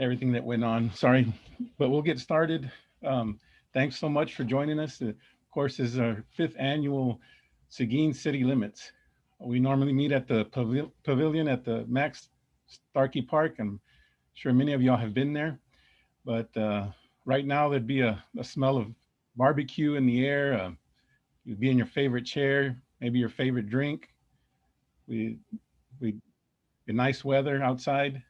everything that went on. Sorry, but we'll get started. Um, Thanks so much for joining us. Of course, this is our fifth annual Seguin City Limits. We normally meet at the pavilion at the Max Starkey Park. I'm sure many of y'all have been there, but right now there'd be a smell of barbecue in the air. You'd be in your favorite chair, maybe your favorite drink. We we nice weather outside.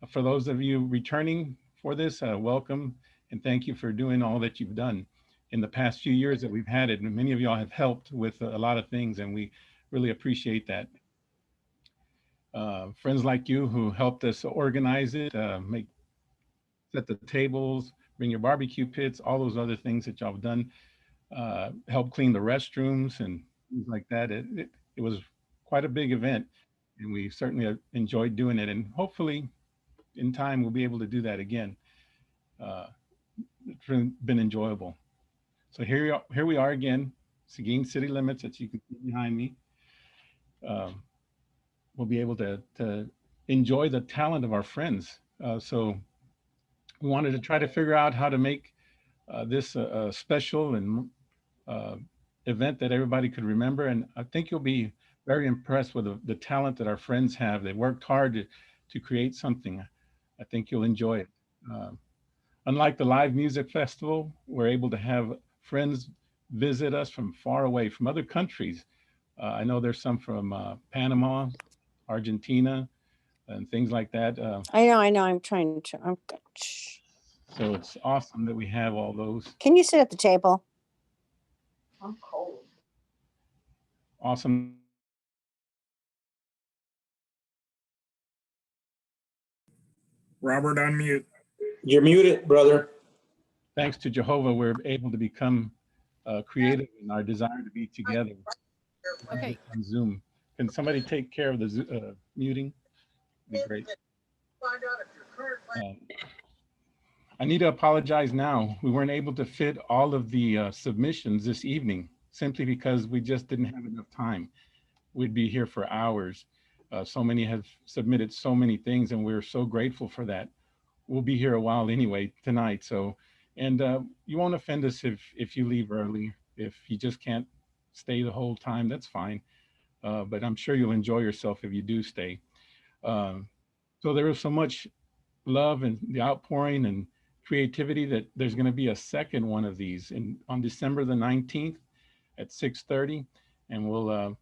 For those of you returning for this, welcome and thank you for doing all that you've done in the past few years that we've had it. And many of y'all have helped with a lot of things, and we really appreciate that. Friends like you who helped us organize it, make set the tables, bring your barbecue pits, all those other things that y'all have done, help clean the restrooms and things like that. It was quite a big event, and we certainly enjoyed doing it. And hopefully, in time, we'll be able to do that again. Uh, it's been enjoyable. So here we are again, Seguin City Limits, that you can see behind me. Um, we'll be able to enjoy the talent of our friends. So we wanted to try to figure out how to make this a special and uh, event that everybody could remember. And I think you'll be very impressed with the talent that our friends have. They worked hard to create something. I think you'll enjoy it. Uh, Unlike the live music festival, we're able to have friends visit us from far away, from other countries. I know there's some from Panama, Argentina, and things like that. I know. I'm trying to. Shh. So it's awesome that we have all those. Can you sit at the table? Awesome that we have all those Robert, unmute. You're muted, brother. thanks to Jehovah, we're able to become creative in our desire to be together. Okay. On Zoom. Can somebody take care of the muting? Be great. Uh, I need to apologize now. We weren't able to fit all of the submissions this evening simply because we just didn't have enough time. We'd be here for hours. So many have submitted so many things, and we're so grateful for that. We'll be here a while anyway tonight. So, and you won't offend us if you leave early. If you just can't stay the whole time, that's fine. But I'm sure you'll enjoy yourself if you do stay. Um, so there was so much love and the outpouring and creativity that there's going to be a second one of these on December the 19th at 6:30, and we'll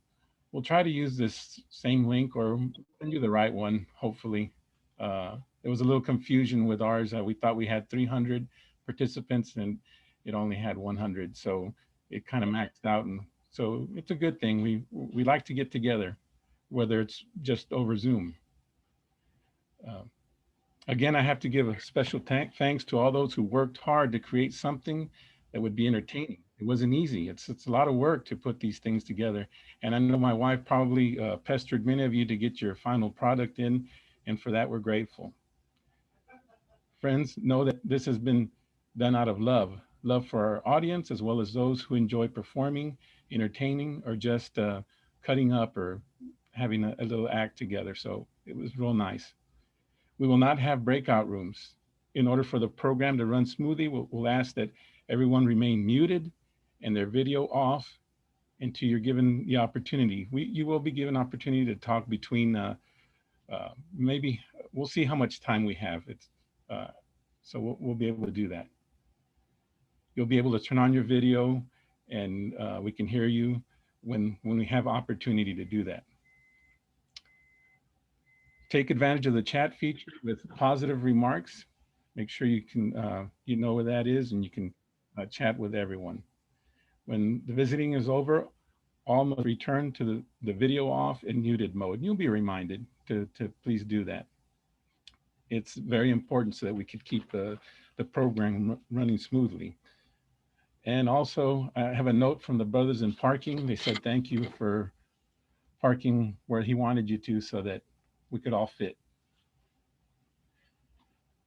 try to use this same link or send you the right one. Hopefully, there was a little confusion with ours. We thought we had 300 participants and it only had 100, so it kind of maxed out, and so it's a good thing. We like to get together, whether it's just over Zoom. Uh, Again, I have to give a special thanks to all those who worked hard to create something that would be entertaining. It wasn't easy. It's a lot of work to put these things together. And I know my wife probably pestered many of you to get your final product in, and for that, we're grateful. Friends, know that this has been done out of love, love for our audience, as well as those who enjoy performing, entertaining, or just cutting up or having a little act together. So it was real nice. We will not have breakout rooms. In order for the program to run smoothly, we'll ask that everyone remain muted and their video off until you're given the opportunity. You will be given opportunity to talk between, maybe, we'll see how much time we have. Uh, so we'll be able to do that. You'll be able to turn on your video and we can hear you when we have opportunity to do that. Take advantage of the chat feature with positive remarks. Make sure you can, you know where that is, and you can chat with everyone. When the visiting is over, all must return to the video off and muted mode. And you'll be reminded to please do that. It's very important so that we could keep the program running smoothly. And also, I have a note from the brothers in parking. They said thank you for parking where he wanted you to so that we could all fit.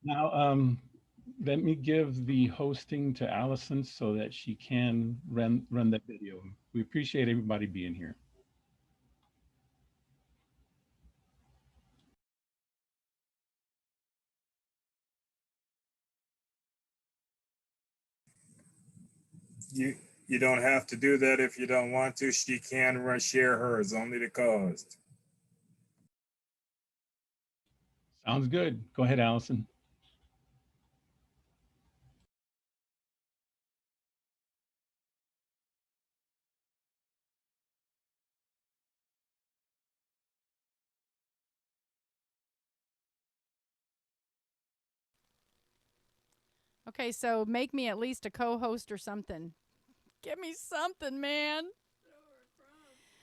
Now, let me give the hosting to Allison so that she can run that video. We appreciate everybody being here. You don't have to do that if you don't want to. She can share hers, only the cost. Sounds good. Go ahead, Allison. Okay, so make me at least a co-host or something. Give me something, man.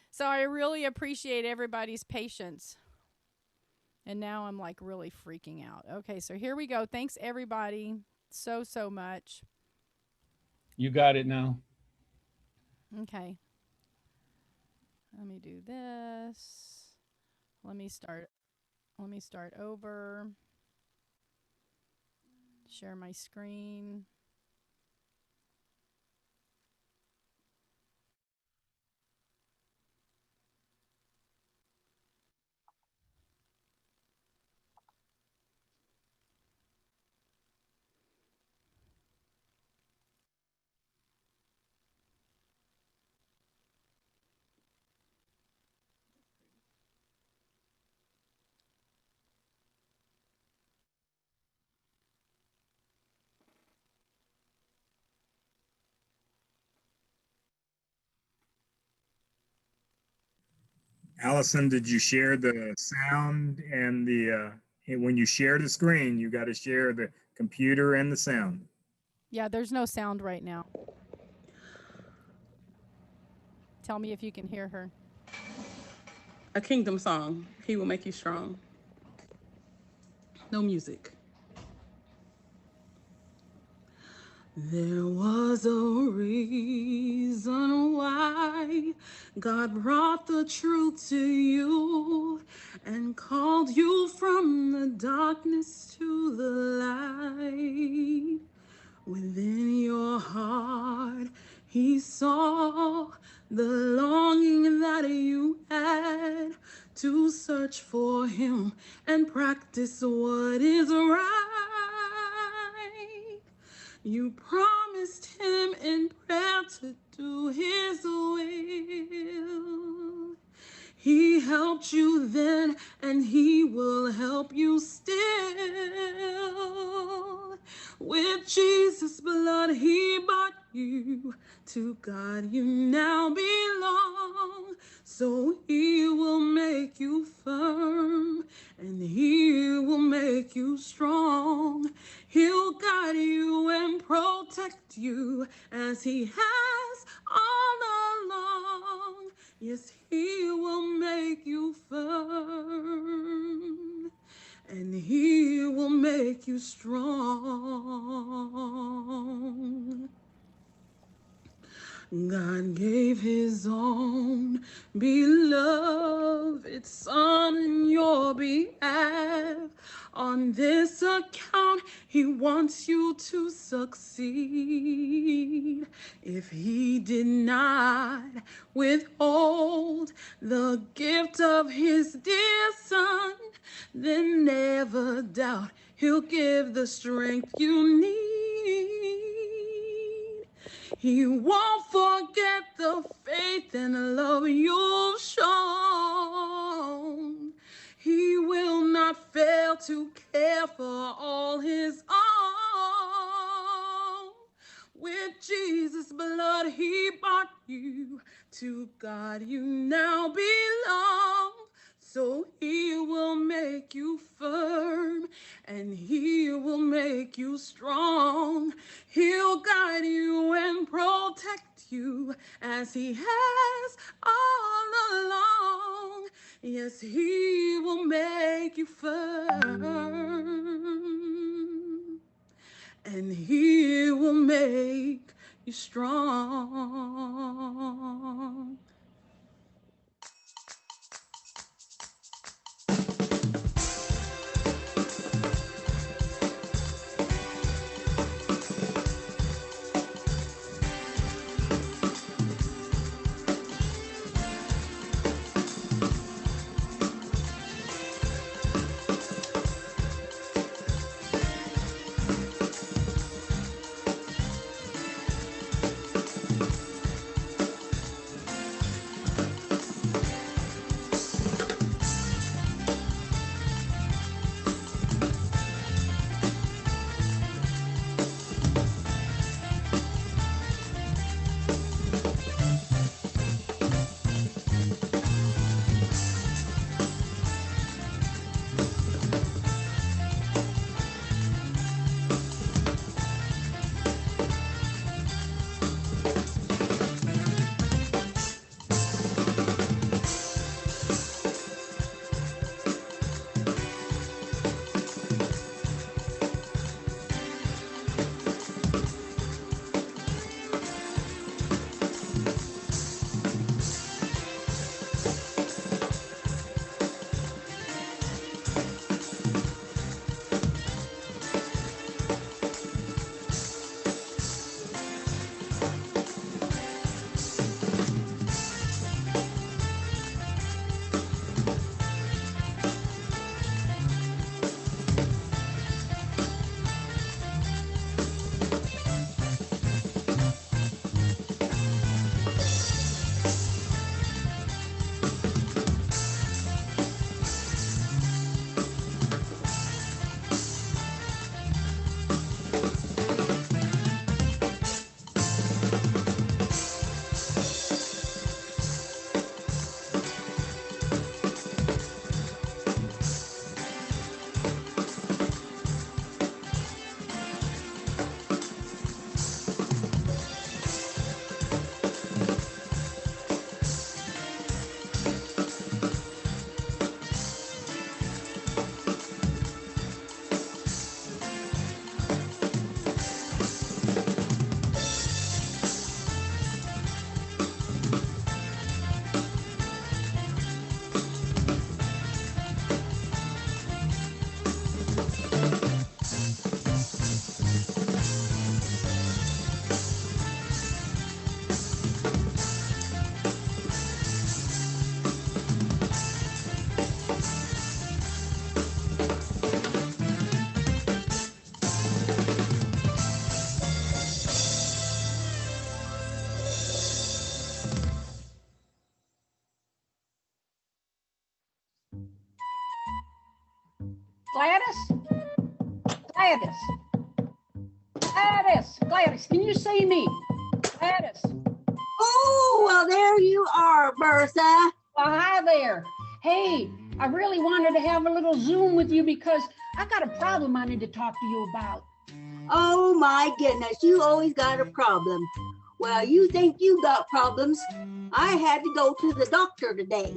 So I really appreciate everybody's patience. And now I'm like really freaking out. Okay, so here we go. Thanks everybody so much. You got it now. Okay. Let me do this. Let me start over. Share my screen. Allison, did you share the sound and when you share the screen, you got to share the computer and the sound. Yeah, there's no sound right now. Tell me if you can hear her. A kingdom song. He will make you strong. No music. There was a reason why God brought the truth to you and called you from the darkness to the light. Within your heart, He saw the longing that you had to search for Him and practice what is right. You promised Him in prayer to do His will. He helped you then, and He will help you still. With Jesus' blood, He bought you. To God you now belong. So He will make you firm, and He will make you strong. He'll guide you and protect you as He has all along. Yes, He will make you firm, and He will make you strong. God gave His own beloved Son in your behalf. On this account, He wants you to succeed. If He did not withhold the gift of His dear Son, then never doubt He'll give the strength you need. He won't forget the faith and love you've shown. He will not fail to care for all His own. With Jesus' blood, He bought you. To God you now belong. So He will make you firm, and He will make you strong. He'll guide you and protect you as He has all along. Yes, He will make you firm, and He will make you strong. Gladys, can you see me? Gladys. Oh, well, there you are, Bertha. Well, hi there. Hey, I really wanted to have a little Zoom with you because I got a problem I need to talk to you about. Oh, my goodness, you always got a problem. Well, you think you got problems. I had to go to the doctor today.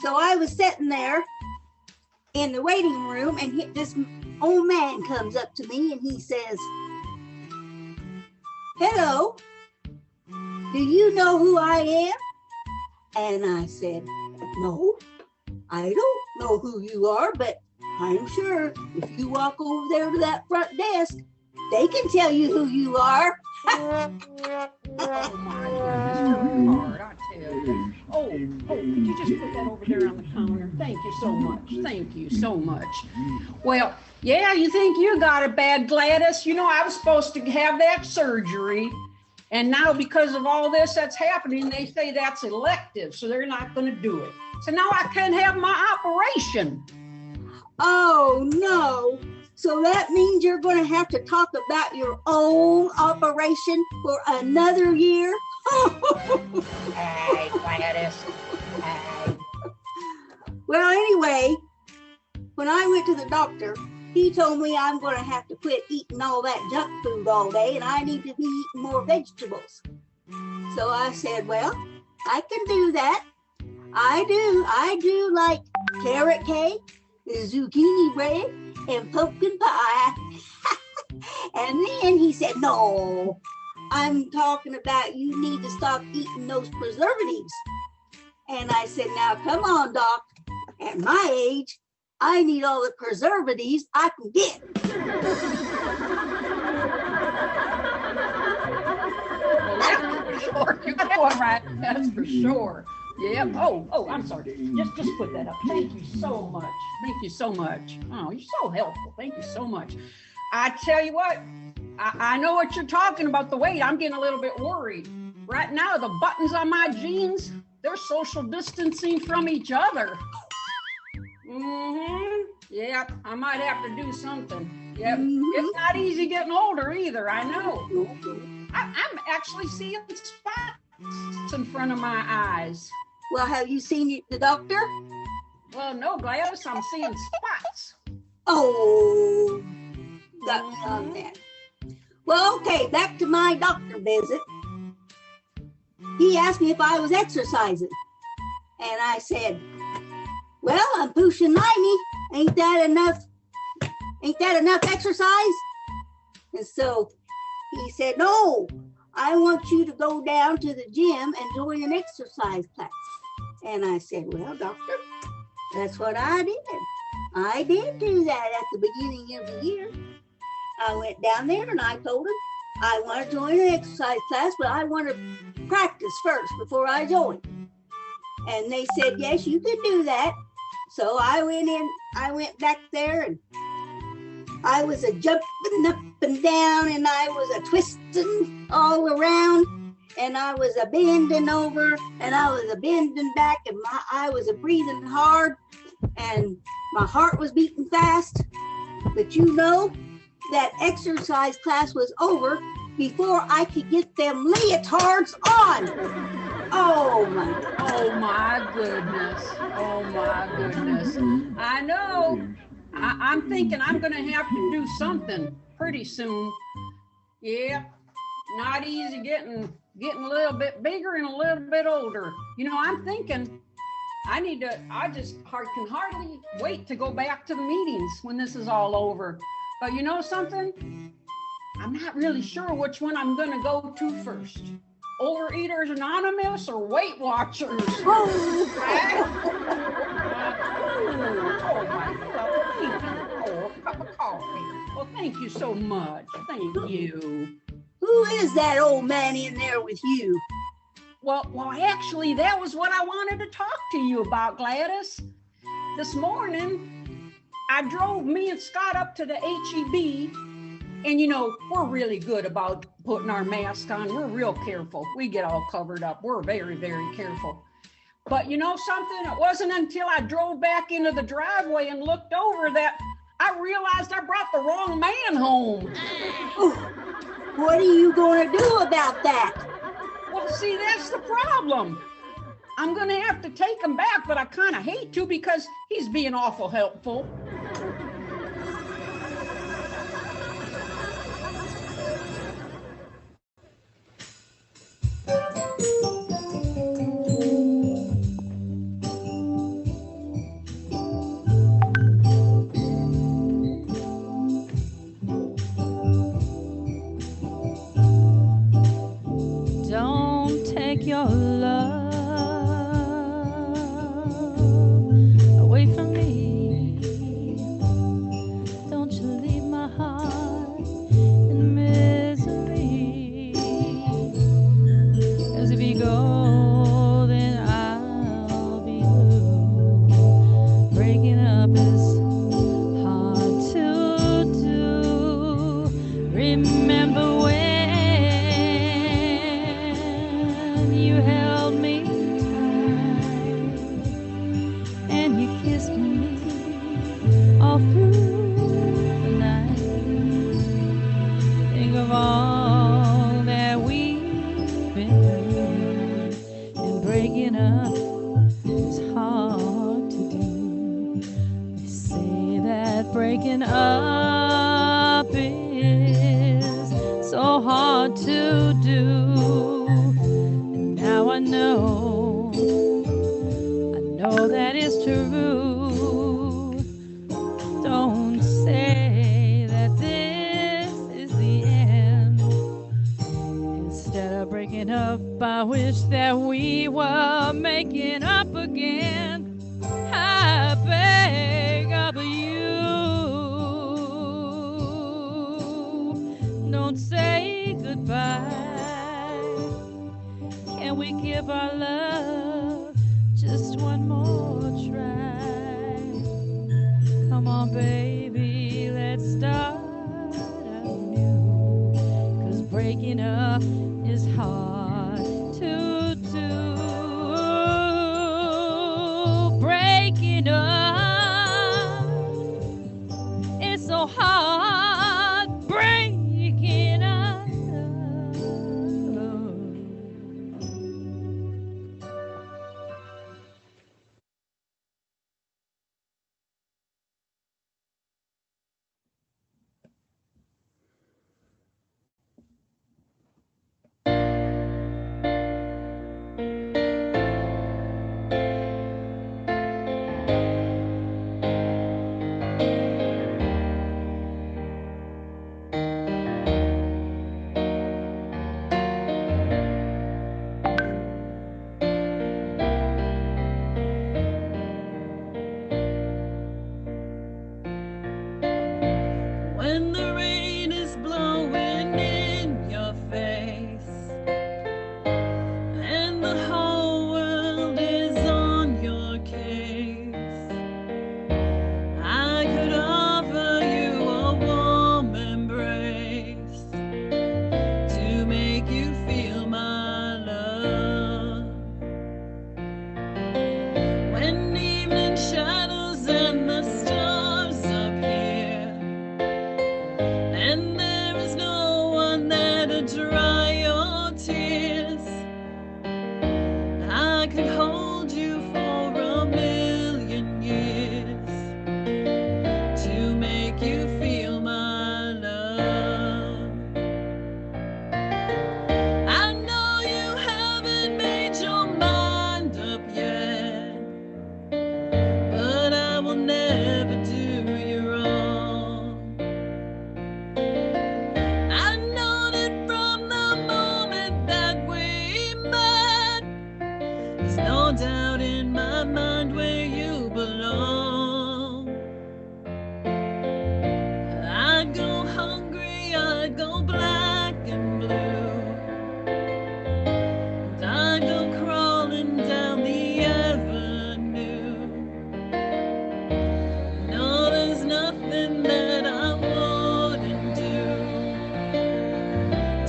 So I was sitting there in the waiting room, and this old man comes up to me and he says, "Hello, do you know who I am?" And I said, "No, I don't know who you are, but I'm sure if you walk over there to that front desk, they can tell you who you are." Oh my goodness, you're hard, I tell you. Oh, could you just put that over there on the counter? Thank you so much. Thank you so much. Well, yeah, you think you got it bad, Gladys. You know, I was supposed to have that surgery. And now because of all this that's happening, they say that's elective, so they're not going to do it. So now I can't have my operation. Oh, no. So that means you're going to have to talk about your own operation for another year? Hey, Gladys. Hey. Well, anyway, when I went to the doctor, he told me I'm going to have to quit eating all that junk food all day and I need to be eating more vegetables. So I said, well, I can do that. I do like carrot cake, zucchini bread, and pumpkin pie. And then he said, no, I'm talking about you need to stop eating those preservatives. And I said, now, come on, doc. At my age, I need all the preservatives I can get. Well, that's for sure. You got one right. That's for sure. Yeah. Oh, I'm sorry. Just put that up. Thank you so much. Thank you so much. Oh, you're so helpful. Thank you so much. I tell you what, I know what you're talking about, the weight. I'm getting a little bit worried. Right now, the buttons on my jeans, they're social distancing from each other. Yep, I might have to do something. Yep, it's not easy getting older either, I know. I'm actually seeing spots in front of my eyes. Well, have you seen the doctor? Well, no, Gladys, I'm seeing spots. Oh, got me on that. Well, okay, back to my doctor visit. He asked me if I was exercising. And I said, well, I'm pushing 90. Ain't that enough? Ain't that enough exercise? And so he said, no, I want you to go down to the gym and join an exercise class. And I said, well, doctor, that's what I did. I did do that at the beginning of the year. I went down there and I told him, I want to join an exercise class, but I want to practice first before I join. And they said, yes, you can do that. So I went back there and I was a jumping up and down and I was a twisting all around and I was a bending over and I was a bending back and I was a breathing hard and my heart was beating fast. But you know, that exercise class was over before I could get them leotards on. Oh my Goodness. Oh my goodness. I know. I'm thinking I'm gonna have to do something pretty soon. Yeah, not easy getting a little bit bigger and a little bit older. You know, I'm thinking I just can hardly wait to go back to the meetings when this is all over. But you know something? I'm not really sure which one I'm gonna go to first. Overeaters Anonymous or Weight Watchers? Oh my God. Oh, a cup of coffee. Well, thank you so much. Thank you. Who is that old man in there with you? Well, actually, that was what I wanted to talk to you about, Gladys. This morning, I drove me and Scott up to the HEB, and you know, we're really good about putting our mask on. We're real careful. We get all covered up. We're very, very careful. But you know something? It wasn't until I drove back into the driveway and looked over that I realized I brought the wrong man home. What are you going to do about that? Well, see, that's the problem. I'm going to have to take him back, but I kind of hate to because he's being awful helpful. Don't take your love away from me. Don't you leave my heart in misery. 'Cause if you go, then I'll be blue. Breaking up is hard to do. Remember when you held me tight and you kissed me all through the night. Think of all that we've been through, and breaking up is hard to do. They say that breaking up is so hard to do. Now I know that it's true. Don't say that this is the end. Instead of breaking up, I wish that we were making up again. I beg of you, don't say goodbye. Can we give our love just one more try? Come on, baby, let's start anew. breaking up is hard to do. Breaking up is so hard. Breaking up. When the rain is blowing in your face and the whole world is on your case, I could offer you a warm embrace to make you feel my love. When evening shadows and the stars appear, and there is no one there to dry your tears, I could hold you for a million years to make you feel my love. I know you haven't made your mind up yet, but I will never do you wrong. I know that from the moment that we met, there's no doubt in my mind where you belong. I'd go hungry, I'd go black and blue, and I'd go crawling down the avenue. No, there's nothing that I wouldn't do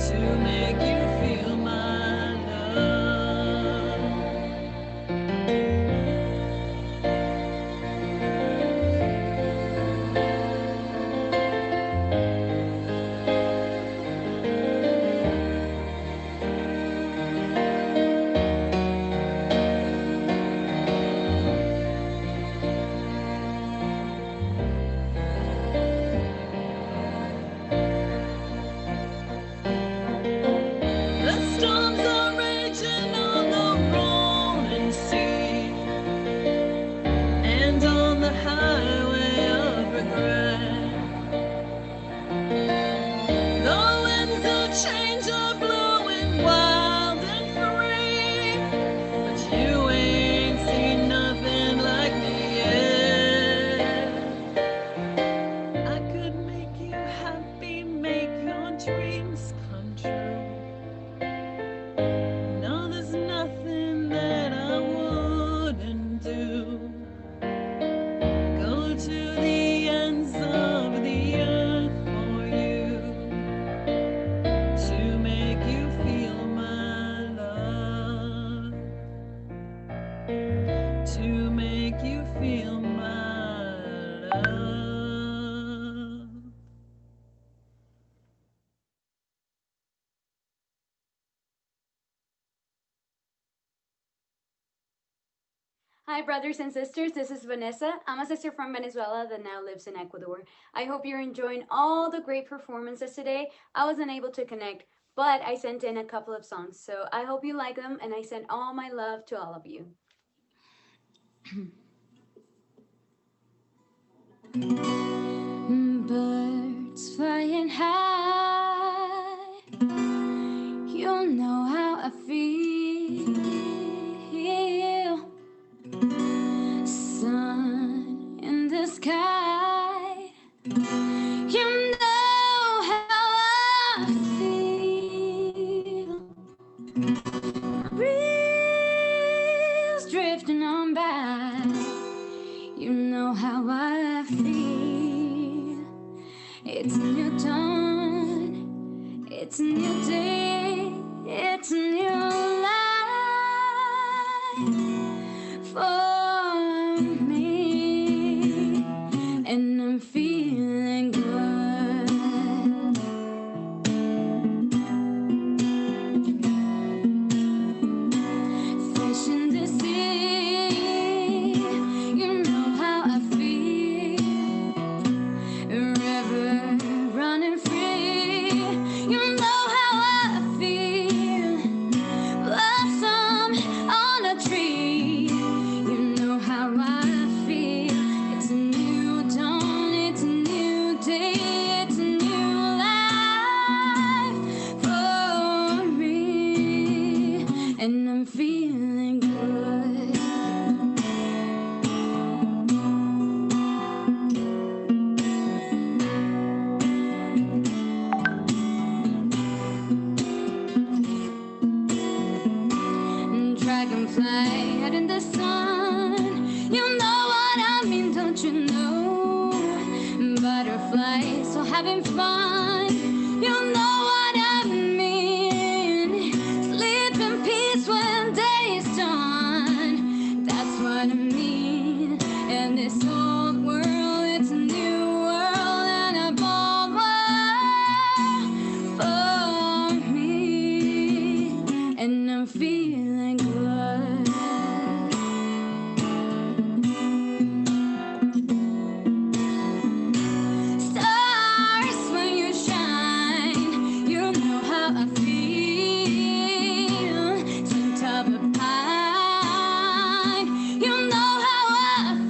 to make you feel my love. The storms are raging on the rolling sea and on the highway of regret. The winds of change are blowing wild and free, but you ain't seen nothing like me yet. I could make you happy, make your dreams come true. No, there's nothing that I wouldn't do. Go to the ends of the earth for you to make you feel my love. To make you feel my love. Hi, brothers and sisters. This is Vanessa. I'm a sister from Venezuela that now lives in Ecuador. I hope you're enjoying all the great performances today. I wasn't able to connect, but I sent in a couple of songs, so I hope you like them, and I send all my love to all of you. Birds flying high, you'll know how I feel. Sun in the sky, you know how I feel. Breeze drifting on by, you know how I feel. It's a new dawn, it's it's a new day, it's a new life for me, and I'm feeling good. Fish in the sea, you know how I feel. River running free, you know how I feel. Blossom on a tree, you know how I feel. It's a new dawn, it's a new day, it's a new life for me, and I'm feeling good. Dragonfly out in the sun, you know what I mean, don't you know? Butterflies so having fun, you know what I mean. Sleep in peace when day is done, that's what I mean. And this old world, it's a new world and a bold world for me, and I'm feeling good. Stars when you shine, you know how I feel. Scent of a pine, you know how I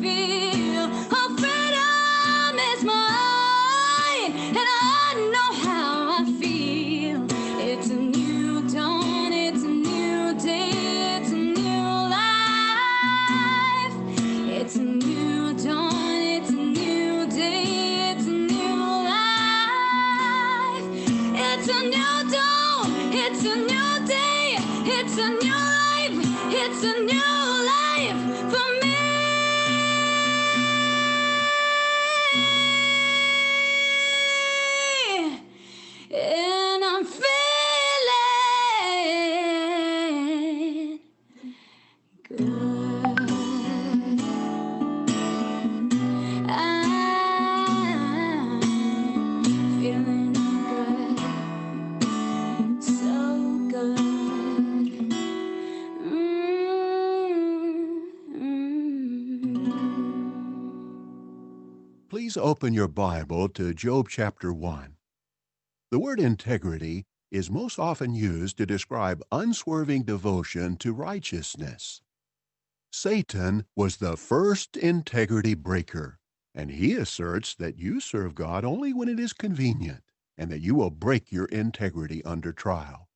feel. Oh, freedom is mine, and I know how I feel. It's a new dawn, it's a new day, it's a new life. It's a new dawn, it's a new day, it's a new life. It's a new dawn, it's a new day, it's a new life, it's a new life for me. And I'm feeling good. I'm feeling good, so good. Please open your Bible to Job chapter 1. The word integrity is most often used to describe unswerving devotion to righteousness. Satan was the first integrity breaker, and he asserts that you serve God only when it is convenient, and that you will break your integrity under trial.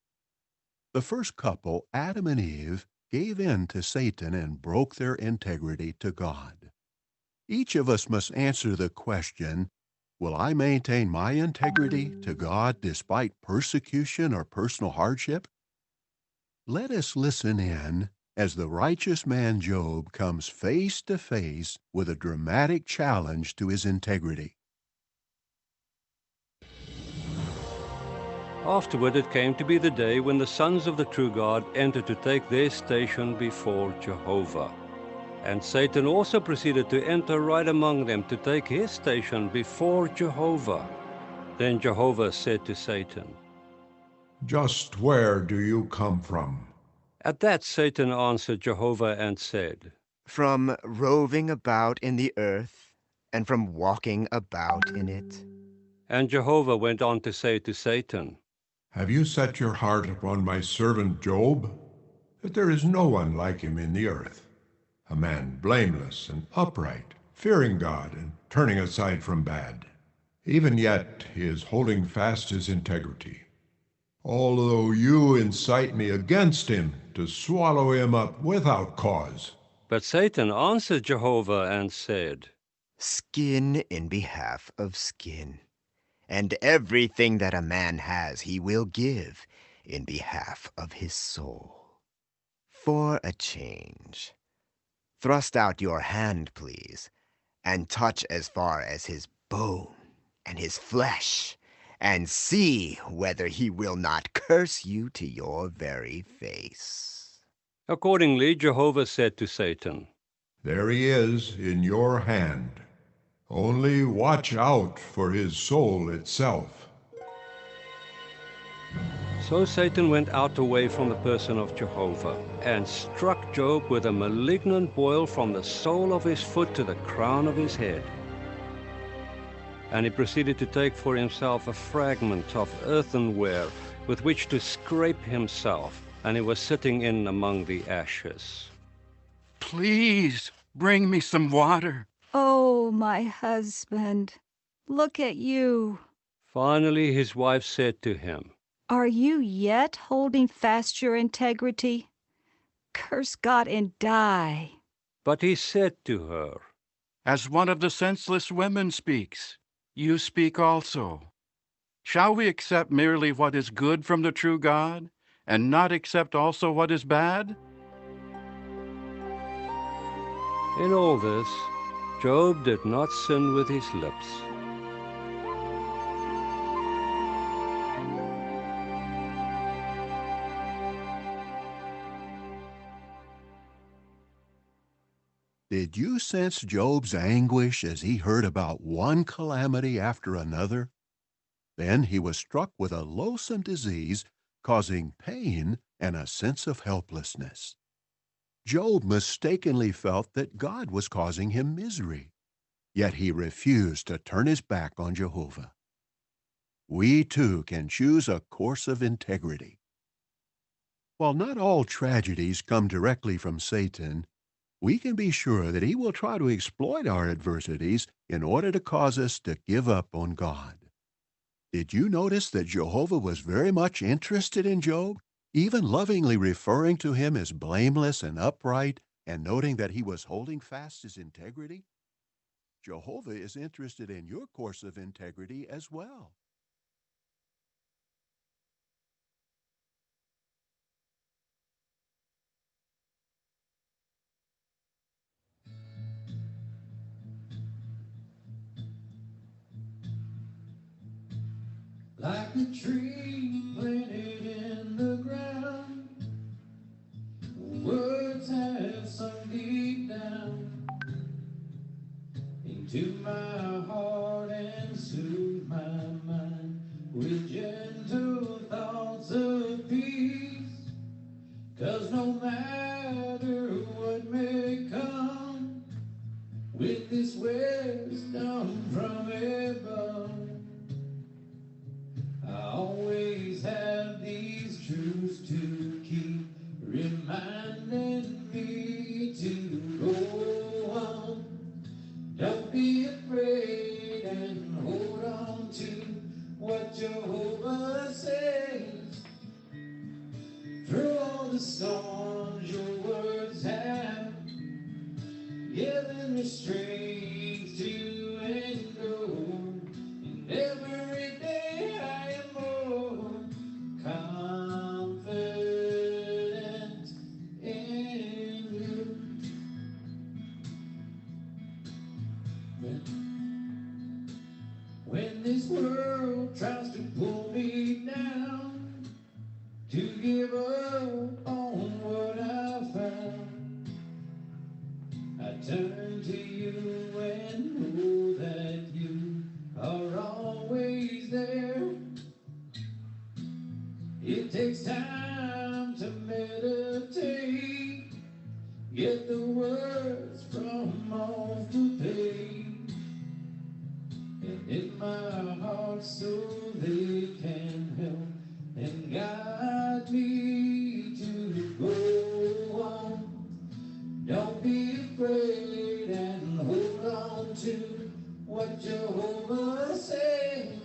The first couple, Adam and Eve, gave in to Satan and broke their integrity to God. Each of us must answer the question, will I maintain my integrity to God despite persecution or personal hardship? Let us listen in as the righteous man Job comes face to face with a dramatic challenge to his integrity. Afterward it came to be the day when the sons of the true God entered to take their station before Jehovah. And Satan also proceeded to enter right among them to take his station before Jehovah. Then Jehovah said to Satan, "Just where do you come from?" At that Satan answered Jehovah and said, From roving about in the earth, and from walking about in it. And Jehovah went on to say to Satan, "Have you set your heart upon my servant Job? That there is no one like him in the earth, a man blameless and upright, fearing God and turning aside from bad. Even yet he is holding fast his integrity. Although you incite me against him to swallow him up without cause." But Satan answered Jehovah and said, Skin in behalf of skin, and everything that a man has he will give in behalf of his soul. For a change, thrust out your hand, please, and touch as far as his bone and his flesh and see whether he will not curse you to your very face. Accordingly, Jehovah said to Satan, There he is in your hand. Only watch out for his soul itself. So Satan went out away from the person of Jehovah, and struck Job with a malignant boil from the sole of his foot to the crown of his head. And he proceeded to take for himself a fragment of earthenware with which to scrape himself, and he was sitting in among the ashes. Please bring me some water. Oh, my husband, look at you. Finally his wife said to him, Are you yet holding fast your integrity? Curse God and die. But he said to her, As one of the senseless women speaks, you speak also. Shall we accept merely what is good from the true God, and not accept also what is bad? In all this, Job did not sin with his lips. Did you sense Job's anguish as he heard about one calamity after another? Then he was struck with a loathsome disease, causing pain and a sense of helplessness. Job mistakenly felt that God was causing him misery, yet he refused to turn his back on Jehovah. We too can choose a course of integrity. While not all tragedies come directly from Satan, we can be sure that he will try to exploit our adversities in order to cause us to give up on God. Did you notice that Jehovah was very much interested in Job, even lovingly referring to him as blameless and upright, and noting that he was holding fast his integrity? Jehovah is interested in your course of integrity as well. Like a tree planted in the ground, words have sunk deep down into my heart and soothed my mind with gentle thoughts of peace. 'Cause no matter what may come, with this wisdom from above, I always have these truths to keep reminding me to go on. Don't be afraid and hold on to what Jehovah says. Through all the storms, your words have given me strength to endure. And every day I am more confident in you. When this world tries to pull me down, to give up on what I found, I turn to you and know that you are always there. It takes time to meditate, get the words from off the page, and in my heart so they can help and guide me to go on. Don't be afraid and hold on to what Jehovah says.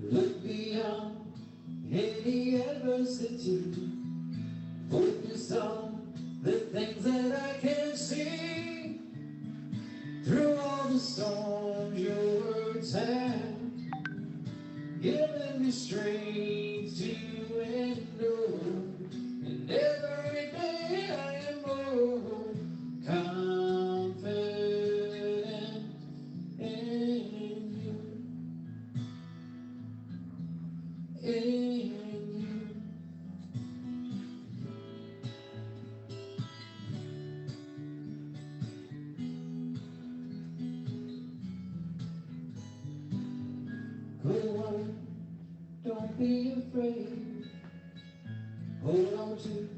Look beyond any adversity. Focus on the things that I can see. Through all the storms, your words have given me strength to endure. And every day I am more confident in you. in you. Good one, don't be afraid. Hold on to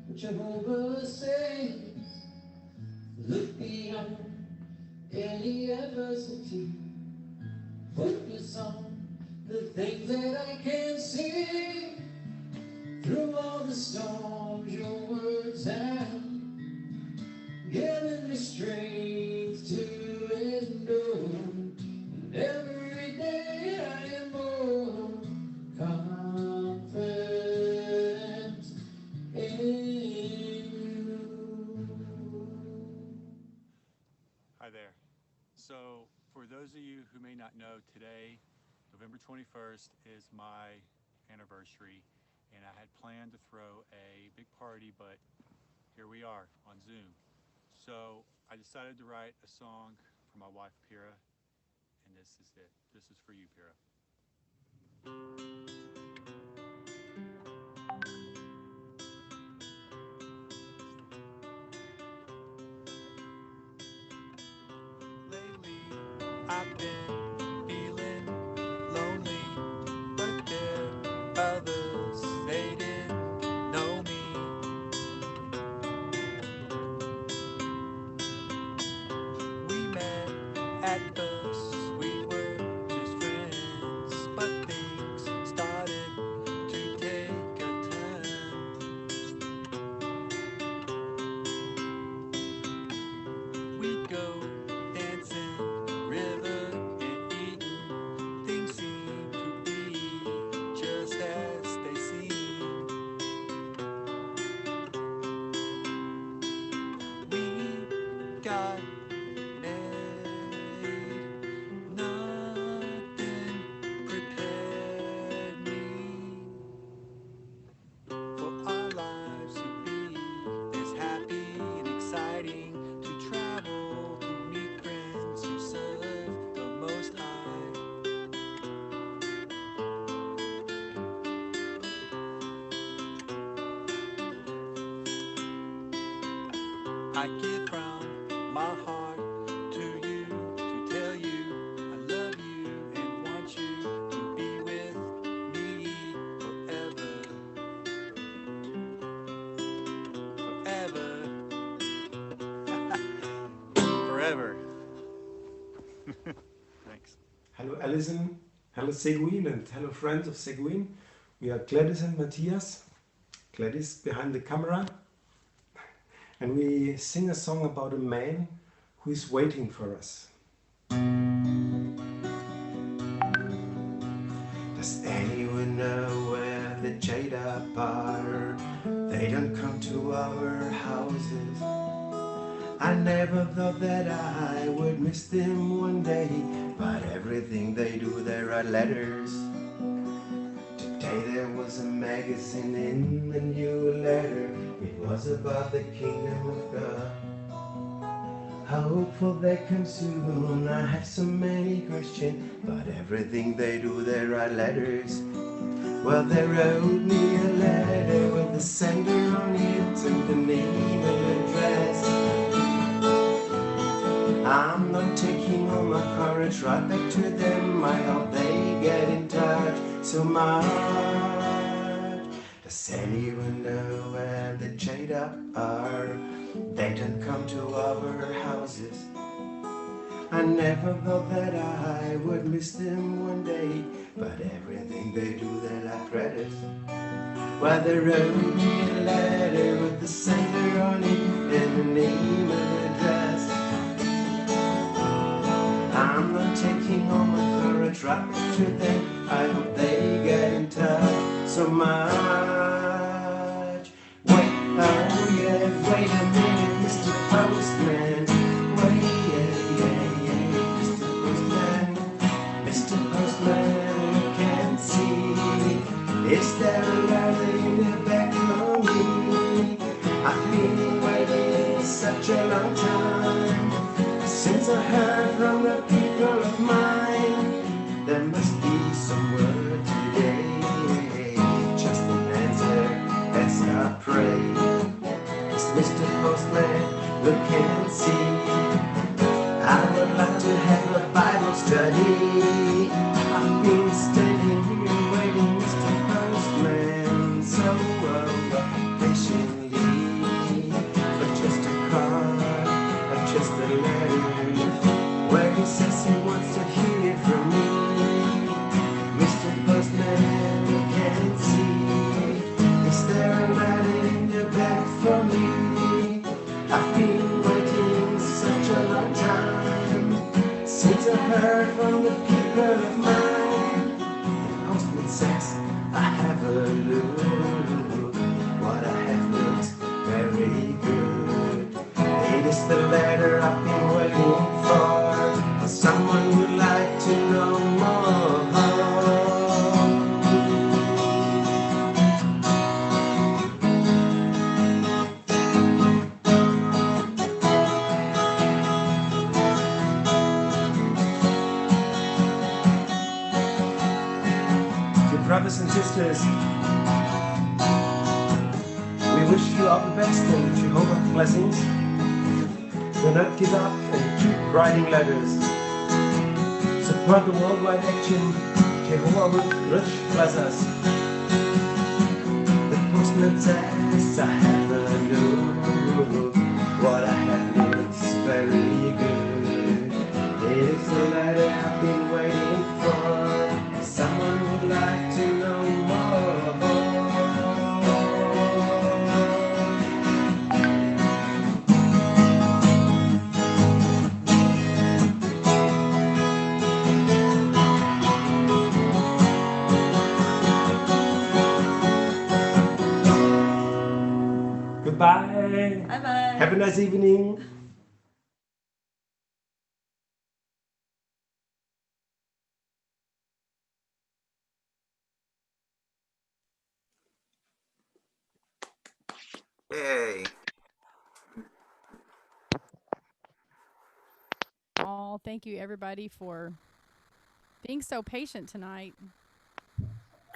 what Jehovah says. Look beyond any adversity. Focus on the things that I can see. Through all the storms, your words have given me strength to endure. And every day I am more confident in you. Hi there. So, for those of you who may not know, today, November 21st, is my anniversary, and I had planned to throw a big party, but here we are on Zoom. So, I decided to write a song for my wife, Pyrrha, and this is it. This is for you, Pyrrha. Lately, I've been feeling lonely, but there are others, they didn't know me. We met at first, we were just friends, but things started to take a turn. We'd go dancing, river and eating, things seemed to be just as they seem. We got married, nothing prepared me for our lives to be this happy and exciting, to travel, to meet friends who serve the Most High. I give from my heart to you, to tell you I love you and want you to be with me forever, forever, forever. Thanks. Hello Alison, hello Seguin, and hello friends of Seguin. We are Gladys and Matthias. Gladys behind the camera. And we sing a song about a man who is waiting for us. Does anyone know where the jade are? They don't come to our houses. I never thought that I would miss them one day, but everything they do, there are letters. Today there was a magazine in the new letter. It was about the kingdom of God. Hopeful they come soon. I have so many questions, but everything they do, there are letters. Well, they wrote me a letter with the sender on it and the name and address. I'm not taking all my courage right back to them. I hope they get in touch so much. Does anyone know where the jade are? They don't come to our houses. I never thought that I would miss them one day, but everything they do, they're like credit. Well, they wrote me a letter with the sender on it and the name and address. I'm not taking all my courage right back to them. I hope they get in touch so much. Wait, oh yeah, wait a minute, Mr. Postman. Wait, yeah, Mr. Postman. Mr. Postman, I can't see. Is there a letter in the back of me? I've been waiting such a long time since I heard from the people of mine. There must be some word today. what I have looks very good. It is the letter I've been waiting for. Someone would like to know more. Dear brothers and sisters, we wish you all the best and Jehovah's blessings. Do not give up and keep writing letters. Support the worldwide action. Jehovah will rich bless us. The postman says I have a look. What I have looks very good. It is the letter I've been waiting for. Someone would like to know more. Goodbye. Bye-bye. Have a nice evening. Yay. Oh, thank you everybody for being so patient tonight.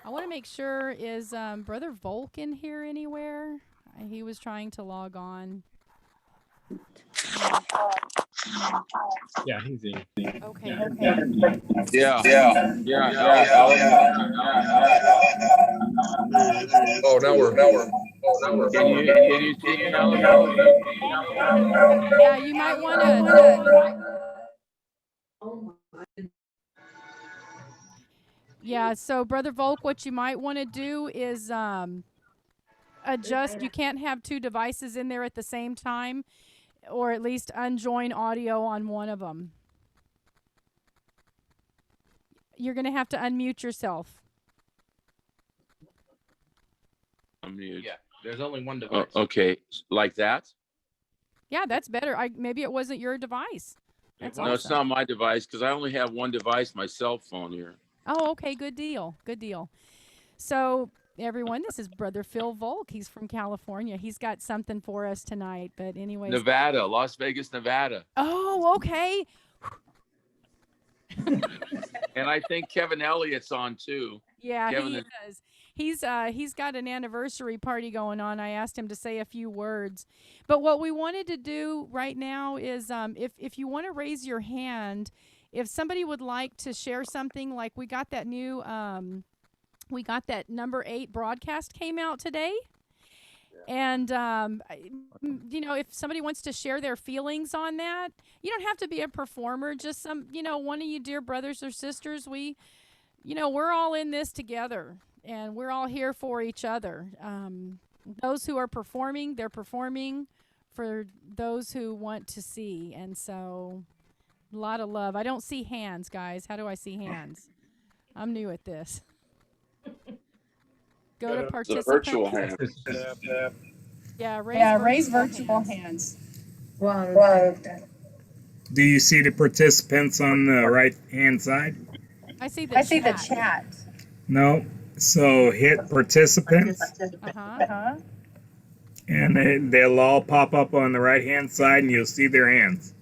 I want to make sure, is Brother Volk in here anywhere? He was trying to log on. Yeah, he's in. Okay. Yeah. Oh, now we're. Can you see me, Allison? Yeah, you might want to. Yeah, so Brother Volk, what you might want to do is adjust. You can't have two devices in there at the same time, or at least unjoin audio on one of them. You're going to have to unmute yourself. Unmute. Yeah, there's only one device. Okay, like that? Yeah, that's better. Maybe it wasn't your device. That's No, awesome. it's not my device because I only have one device, my cell phone here. Oh, okay. Good deal. Good deal. So, everyone, this is Brother Phil Volk. He's from California. He's got something for us tonight. But anyways. Nevada, Las Vegas, Nevada. Oh, okay. And I think Kevin Elliott's on too. Yeah, Kevin he is. He's got an anniversary party going on. I asked him to say a few words. But what we wanted to do right now is if you want to raise your hand, if somebody would like to share something, like we got that new we got that number 8 broadcast came out today. And, you know, if somebody wants to share their feelings on that, you don't have to be a performer, just one of you dear brothers or sisters. We're all in this together and we're all here for each other. Those who are performing, they're performing for those who want to see. And so a lot of love. I don't see hands, guys. How do I see hands? I'm new at this. Go to participants. The virtual hand. Yeah, raise virtual hands. Do you see the participants on the right hand side? I see the chat. No. So hit participants. Uh-huh. And they'll all pop up on the right hand side and you'll see their hands.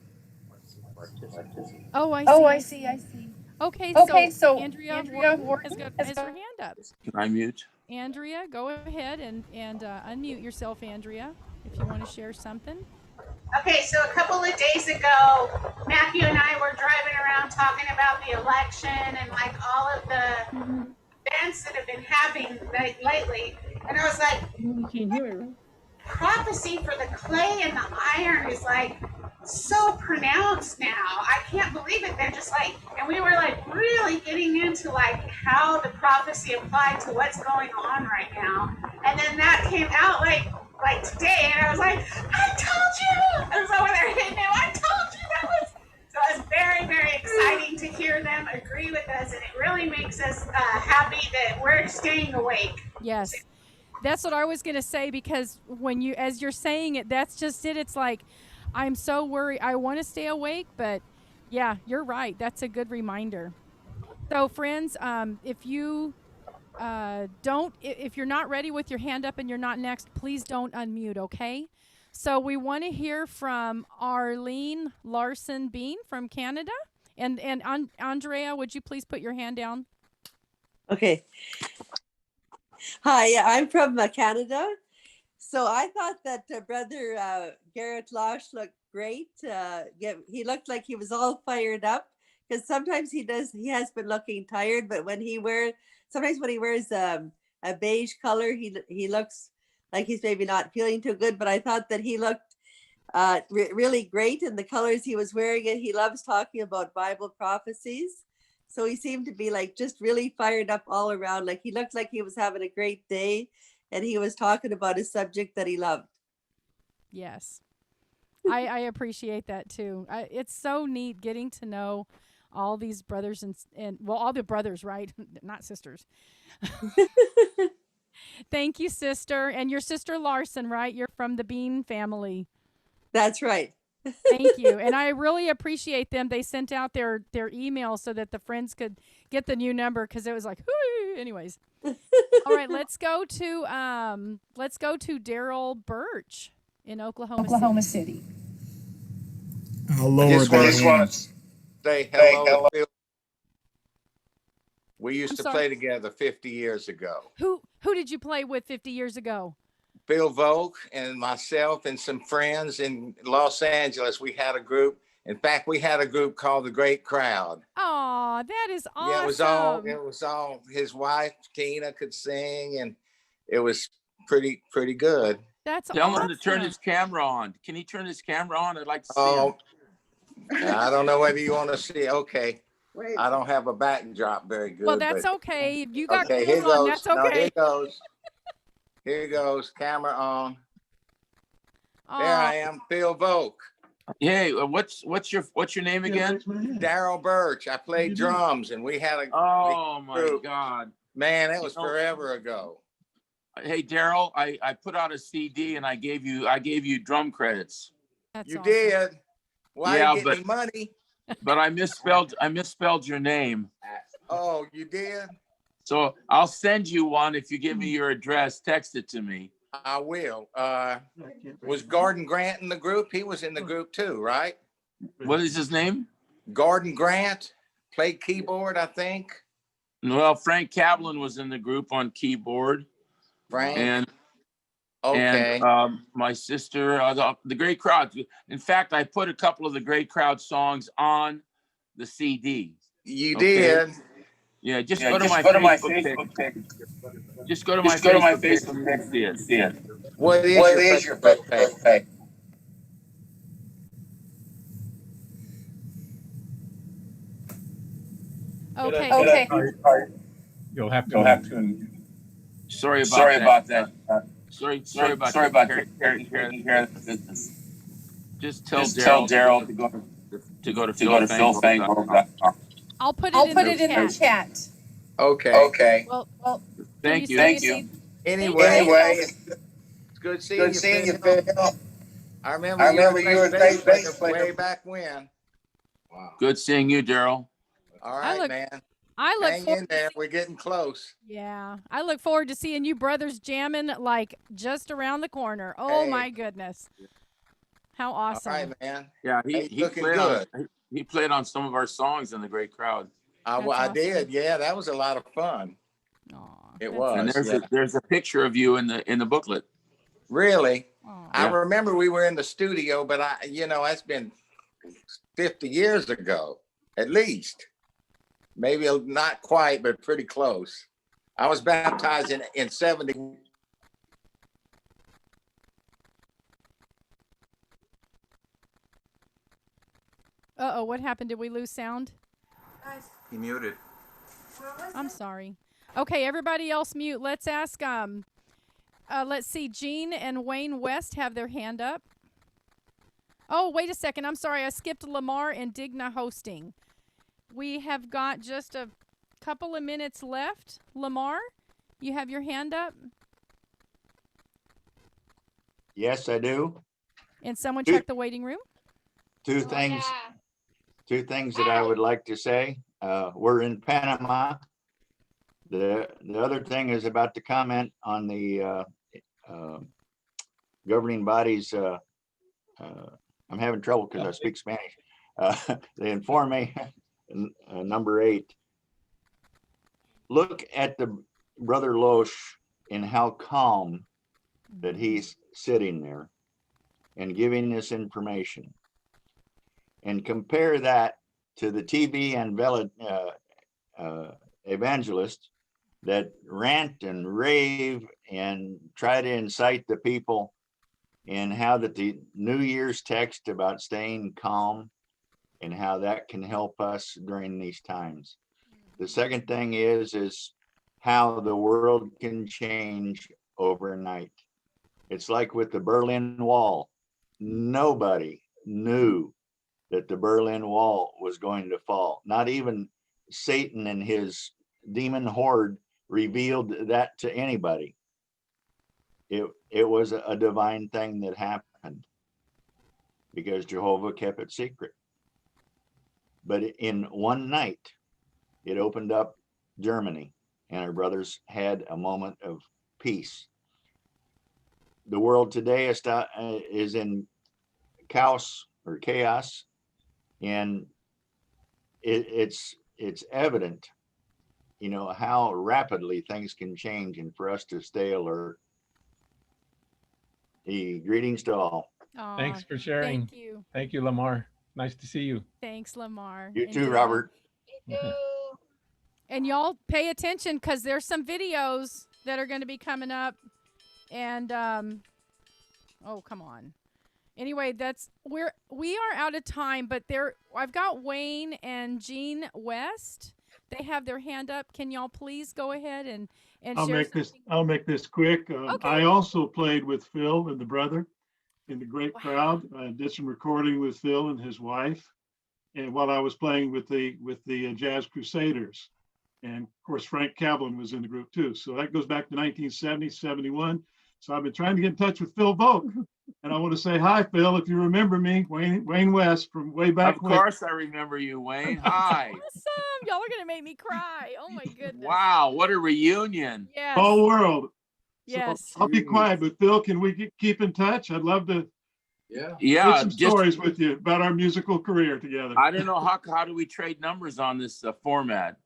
Oh, I see. I see. Okay, so Andrea Ward has her hand up. Can I mute? Andrea, go ahead and unmute yourself, Andrea, if you want to share something. Okay, so a couple of days ago, Matthew and I were driving around talking about the election and like all of the events that have been happening lately. And I was like, You can't hear it, right? Prophecy for the clay and the iron is like so pronounced now. I can't believe it. They're just like, and we were like really getting into like how the prophecy applied to what's going on right now. And then that came out like today, and I was like, I told you. I was over there hitting him. I told you that was. So I was very very, very exciting to hear them agree with us, and it really makes us happy that we're staying awake. Yes. That's what I was going to say, because as you're saying it, that's just it. It's like, I'm so worried. I want to stay awake, but yeah, you're right. That's a good reminder. So friends, if you if you're not ready with your hand up and you're not next, please don't unmute, okay? So we want to hear from Arlene Larson Bean from Canada. And Andrea, would you please put your hand down? Okay. Hi, I'm from Canada. So I thought that Brother Garrett Losh looked great. He looked like he was all fired up, because sometimes he has been looking tired, but sometimes when he wears a beige color, he looks like he's maybe not feeling too good. But I thought that he looked really great in the colors he was wearing, and he loves talking about Bible prophecies. So he seemed to be like just really fired up all around. Like he looked like he was having a great day, and he was talking about a subject that he loved. Yes. I appreciate that too. It's so neat getting to know all these brothers and well, all the brothers, right? Not sisters. Thank you, sister. And your sister Larson, right? You're from the Bean family. That's right. Thank you. And I really appreciate them. They sent out their email so that the friends could get the new number, because it was like, whoo. Anyways. All right, let's go to Daryl Birch in Oklahoma City. I'll lower just their want to hands. say hello. We used I'm to sorry. play together 50 years ago. Who did you play with 50 years ago? Bill Volk and myself and some friends in Los Angeles. We had a group. In fact, we had a group called The Great Crowd. Oh, that is awesome. Yeah, it was all his wife Tina could sing, and it was pretty good. That's Tell awesome. him to turn his camera on. Can he turn his camera on? I'd like to see him. I don't know whether you want to see. Okay. I don't have a backdrop very good. Well, that's okay. You got okay, clothes here on. goes. That's okay. No, here goes. Here goes. Camera on. There I am, Bill Volk. Hey, what's your name again? Daryl Birch. I played drums, and we had a Oh my group. God, man, that was forever ago. Hey Daryl, I put out a CD and I gave you drum credits. That's you awesome. did. Why Yeah, you get me money? But I misspelled your name. Oh, you did? So I'll send you one if you give me your address. Text it to me. I will. Was Gordon Grant in the group? He was in the group too, right? What is his name? Gordon Grant. Played keyboard, I think. Well, Frank Kaplan was in the group on keyboard. Frank. And okay. And my sister, the Great Crowd. In fact, I put a couple of the Great Crowd songs on the CD. You did. Yeah, just go to my Facebook page. Just go to my Facebook page and see it. What is your Facebook page? Okay. You'll have to. Sorry about that. Sorry about that. Just tell Daryl to go to philfang.com. I'll put it in the chat. Okay. Well, thank you. Anyway, it's good seeing you, Phil. I remember you were bass player way back when. Wow. Good seeing you, Daryl. All right, man. Hang in there. We're getting close. Yeah, I look forward to seeing you brothers jamming like just around the corner. Oh my goodness, how awesome! All right, man. Yeah, he played on some of our songs in the Great Crowd. I did. Yeah, that was a lot of fun. It was. And there's a picture of you in the booklet. Really? I Yeah. remember we were in the studio, but that's been 50 years ago, at least. Maybe not quite, but pretty close. I was baptized in 70. Uh-oh, what happened? Did we lose sound? He muted. I'm sorry. Okay, everybody else mute. Let's ask, let's see, Jean and Wayne West have their hand up. Oh, wait a second. I'm sorry. I skipped Lamar and Digna hosting. We have got just a couple of minutes left. Lamar, you have your hand up? Yes, I do. And someone Two- check the waiting room? Two things. Two things that I would like to say. We're in Panama. The other thing is about the comment on the governing bodies. I'm having trouble because I speak Spanish. They inform me, number 8. Look at the Brother Loesch and how calm that he's sitting there and giving this information. And compare that to the TV and evangelists that rant and rave and try to incite the people, and how that the New Year's text about staying calm and how that can help us during these times. The second thing is how the world can change overnight. It's like with the Berlin Wall. Nobody knew that the Berlin Wall was going to fall. Not even Satan and his demon horde revealed that to anybody. It was a divine thing that happened because Jehovah kept it secret. But in one night, it opened up Germany, and our brothers had a moment of peace. The world today is in chaos, and it's evident, how rapidly things can change, and for us to stay alert. Greetings to all. Aw, Thanks for sharing. Thank you. Thank you, Lamar. Nice to see you. Thanks, Lamar. You And too, Digna. Robert. And y'all pay attention because there's some videos that are going to be coming up. And, oh, come on. Anyway, we are out of time, but I've got Wayne and Jean West. They have their hand up. Can y'all please go ahead and share something? I'll make this quick. Okay. I also played with Phil and the brother in the great crowd. I did some recording with Phil and his wife, and while I was playing with the Jazz Crusaders, and of course Frank Cablin was in the group too. So that goes back to 1970, 71. So I've been trying to get in touch with Phil Vogt, and I want to say hi, Phil, if you remember me, Wayne West from way back. Of course, I remember you, Wayne. Hi. Awesome. Y'all are going to make me cry. Oh, my goodness. Wow, what a reunion. Yes. Whole world. Yes. So I'll be quiet, but Phil, can we keep in touch? I'd love to Yeah. some stories with you about our musical career together. I don't know how do we trade numbers on this format.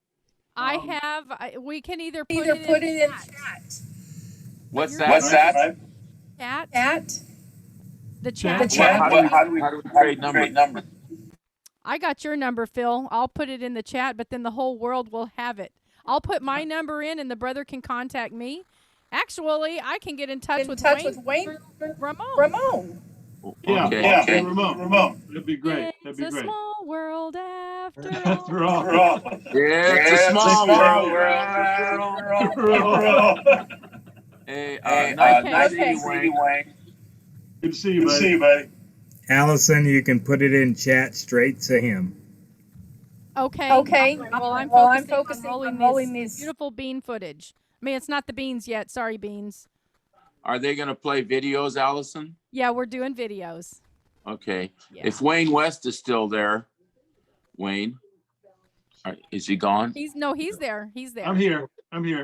We can either put it in chat. What's that? Chat. The chat. How do we trade numbers? I got your number, Phil. I'll put it in the chat, but then the whole world will have it. I'll put my number in, and the brother can contact me. Actually, I can get in touch with Wayne Ramon. Yeah, Okay. Ramon. That'd be great. It's a small world after all. After all. Yeah, it's a small world. Hey, nice to see you, Wayne. Good to see you, buddy. Allison, you can put it in chat straight to him. Okay. Well, I'm focusing on rolling this beautiful bean footage. I mean, it's not the beans yet. Sorry, beans. Are they going to play videos, Allison? Yeah, we're doing videos. Okay. Yeah. If Wayne West is still there, Wayne, is he gone? He's there. He's there. I'm here.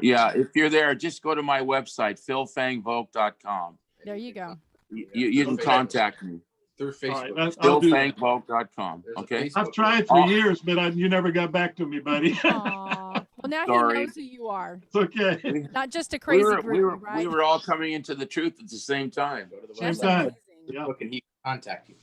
Yeah, if you're there, just go to my website, philfangvogt.com. There you go. You can contact me. Through Facebook. Right, philfangvogt.com. Okay. I've tried for years, but you never got back to me, buddy. Aww. Well, now Sorry. he knows who you are. It's okay. Not just a crazy group, right? We were all coming into the truth at the same time. Same time. Yeah. And he can contact you.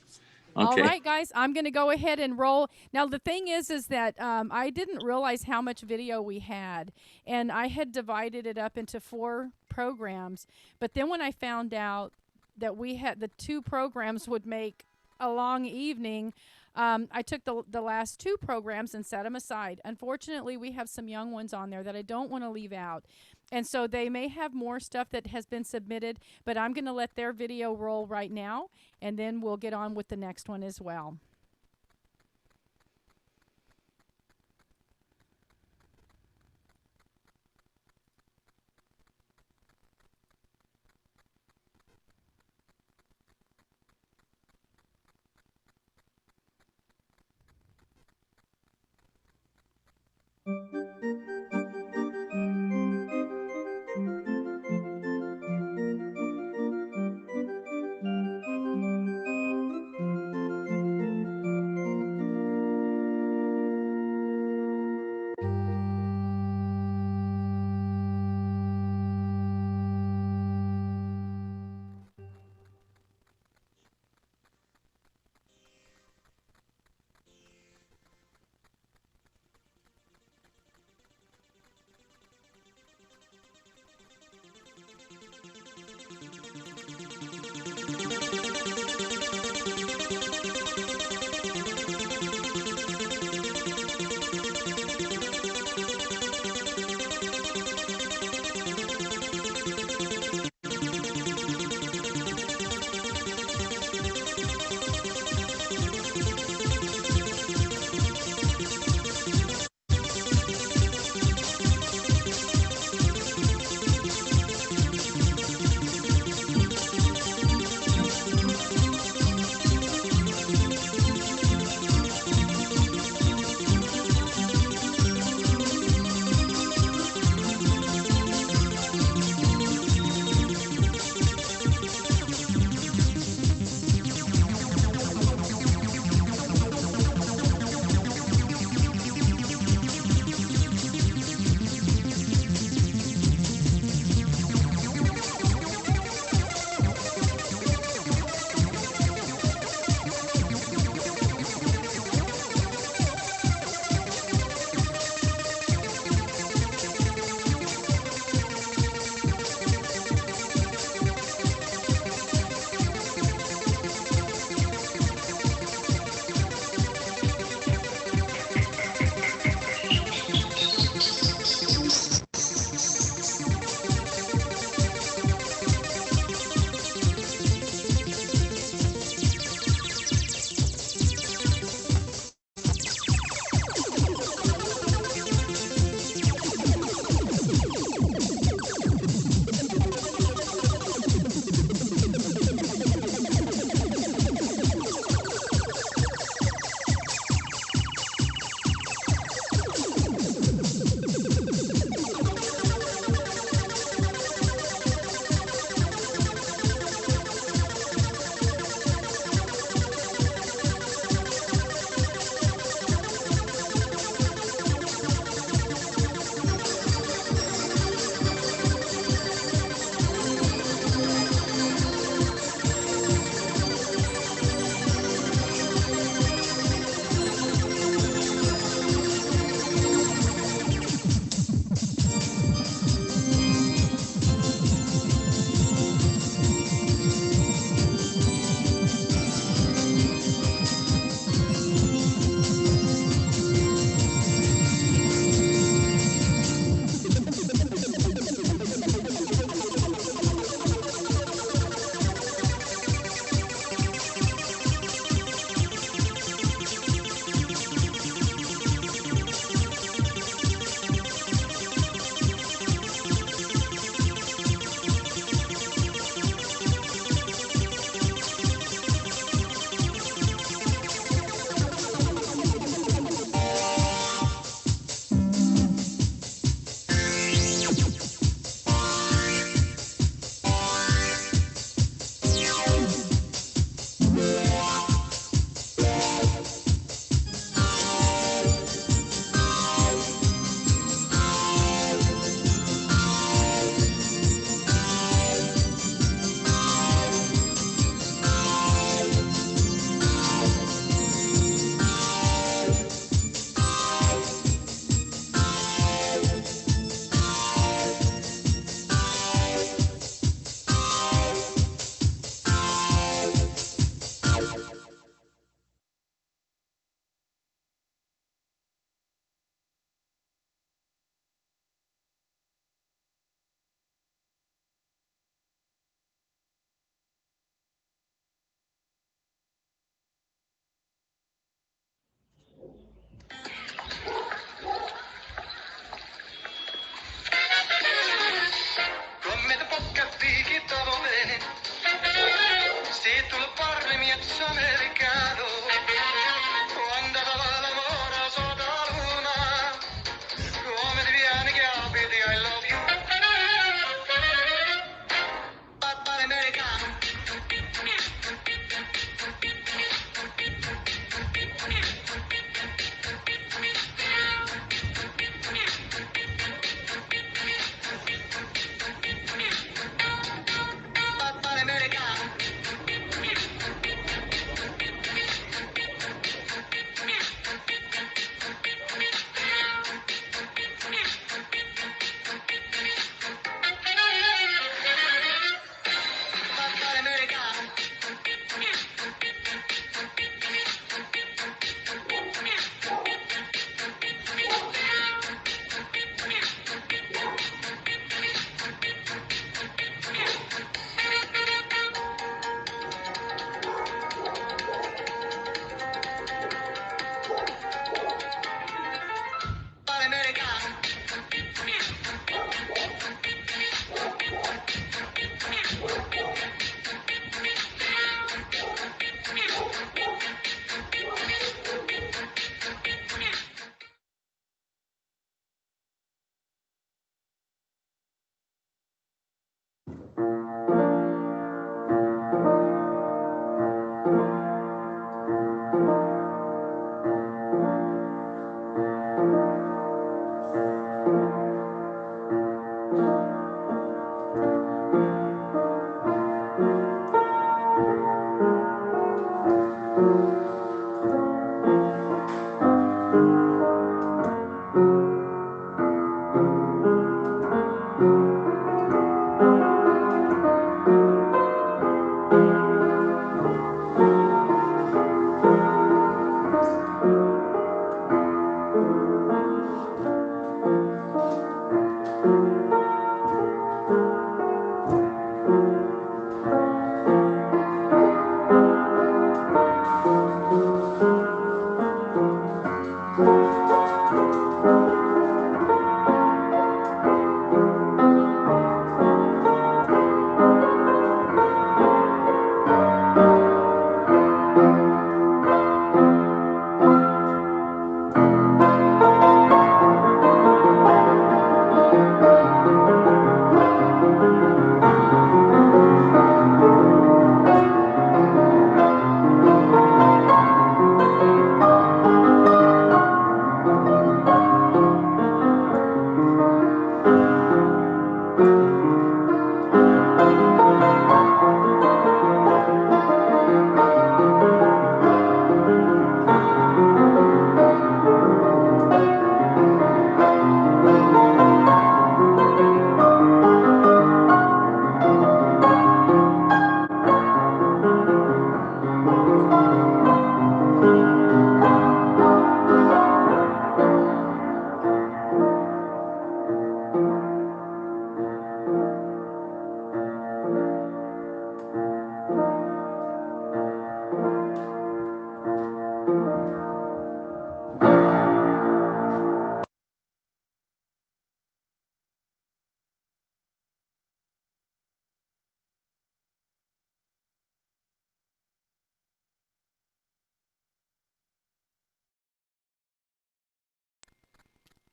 Okay. All right, guys, I'm going to go ahead and roll. Now, the thing is that I didn't realize how much video we had, and I had divided it up into 4 programs. But then when I found out that we had the 2 programs would make a long evening, I took the last 2 programs and set them aside. Unfortunately, we have some young ones on there that I don't want to leave out. And so they may have more stuff that has been submitted, but I'm going to let their video roll right now, and then we'll get on with the next one as well.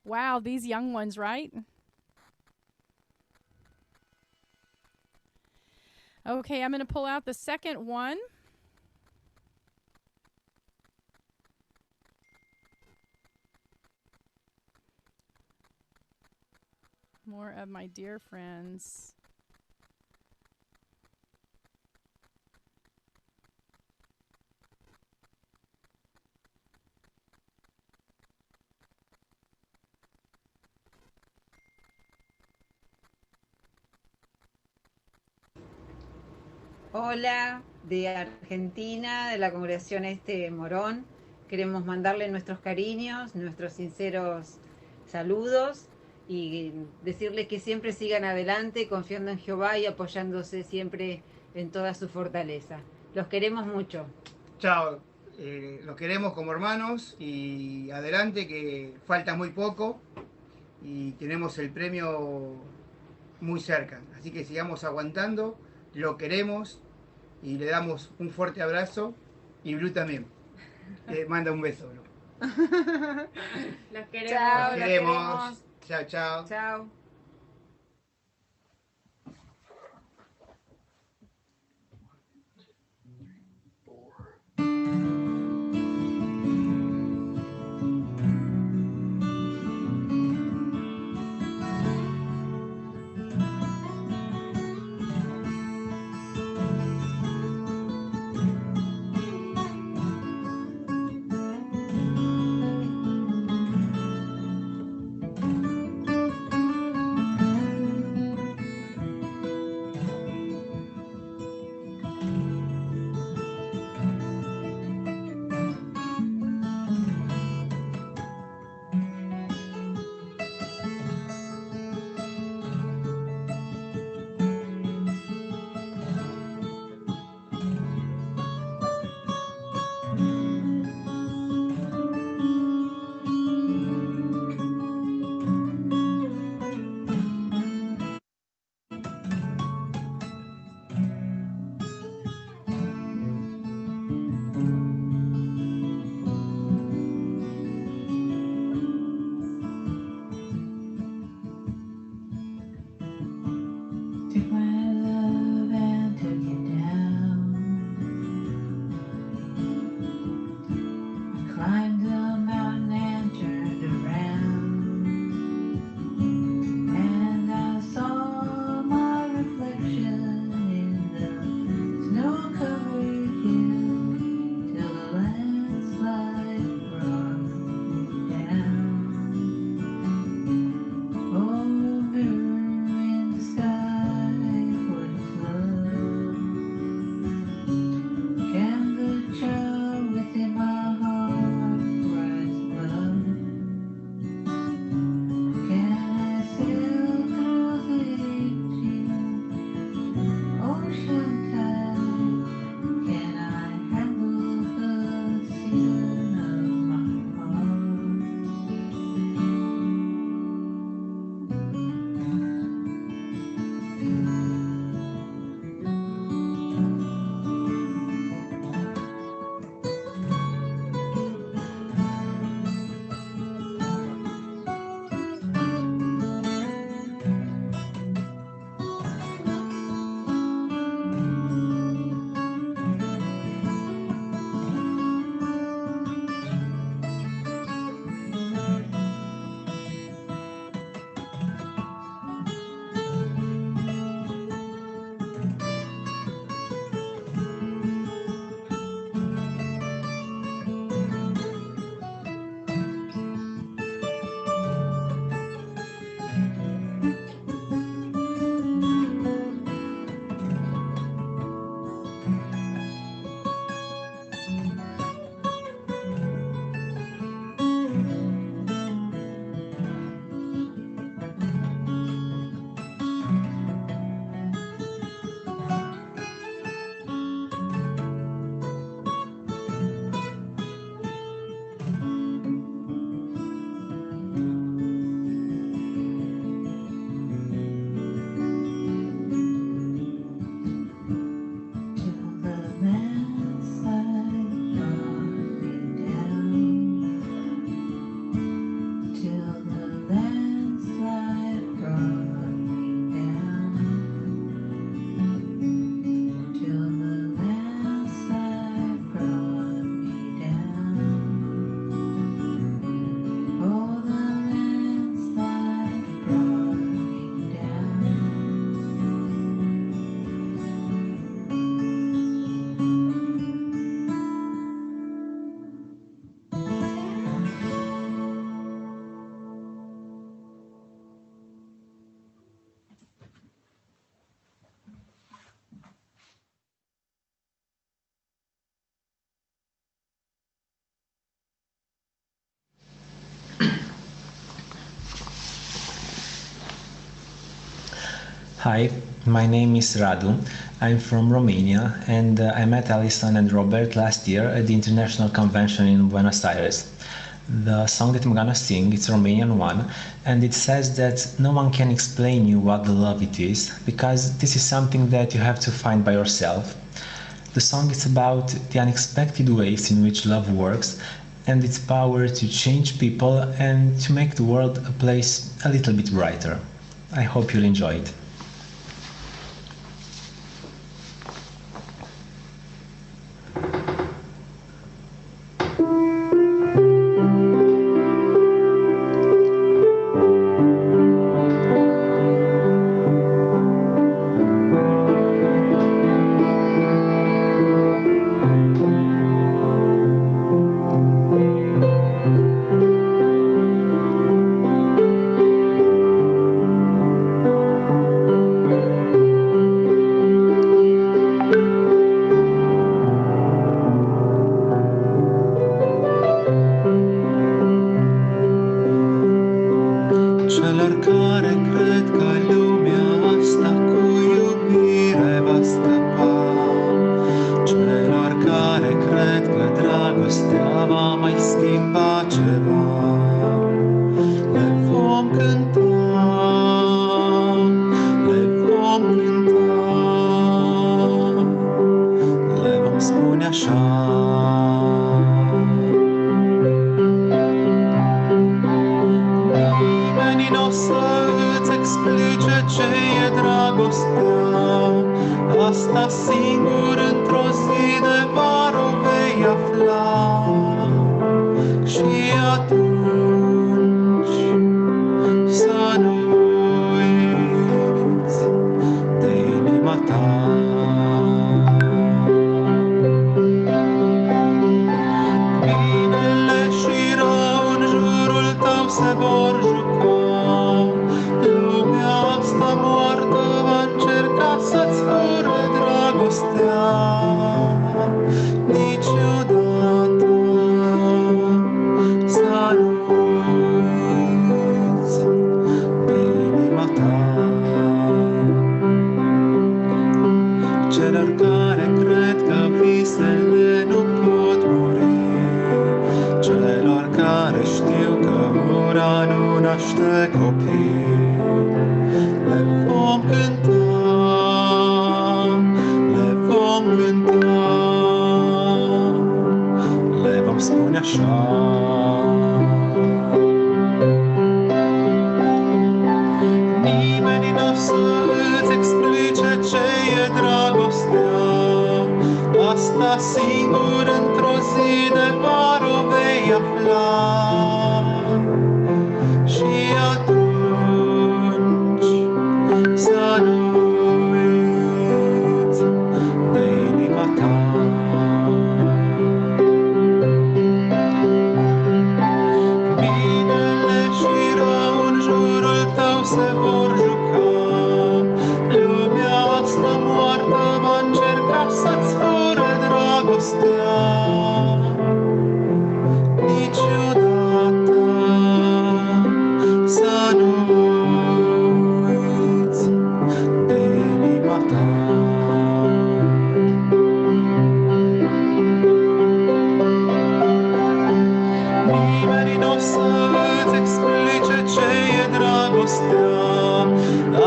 Wow, these young ones, right? Okay, I'm going to pull out the second one. More of my dear friends. Hola, de Argentina, de la congregación Morón. Queremos mandarle nuestros cariños, nuestros sinceros saludos y decirles que siempre sigan adelante confiando en Jehová y apoyándose siempre en toda su fortaleza. Los queremos mucho. Chao, los queremos como hermanos y adelante que falta muy poco y tenemos el premio muy cerca. Así que sigamos aguantando, lo queremos y le damos un fuerte abrazo y Blue también. Manda un beso, Blue. Los Chao, los queremos. Chao, chao. Chao. Hi, my name is Radu. I'm from Romania, and I met Alison and Robert last year at the International Convention in Buenos Aires. The song that I'm gonna sing, it's a Romanian one, and it says that no one can explain you what the love it is, because this is something that you have to find by yourself. The song is about the unexpected ways in which love works, and its power to change people and to make the world a place a little bit brighter. I hope you'll enjoy it. Celor care cred că lumea asta cu iubire va scăpa, celor care cred că dragostea va mai schimba ceva, le vom cânta, le vom cânta, le vom spune așa. Nimeni n-o să îți explice ce e dragostea, asta singur într-o zi de vară o vei afla. Și atunci să nu uiți de inima ta. Binele și rău în jurul tău se vor juca, lumea asta moartă va încerca să-ți fure dragostea, niciodată să nu uiți de inima ta. Celor care cred că visele nu pot muri, celor care știu că ura nu naște copii, le vom cânta, le vom cânta, le vom spune așa. Nimeni n-o să îți explice ce e dragostea, asta singur într-o zi de vară o vei afla. Și atunci să nu uiți de inima ta. Binele și rău în jurul tău se vor juca, lumea asta moartă va încerca să-ți fure dragostea, niciodată să nu uiți de inima ta. Nimeni n-o să îți explice ce e dragostea,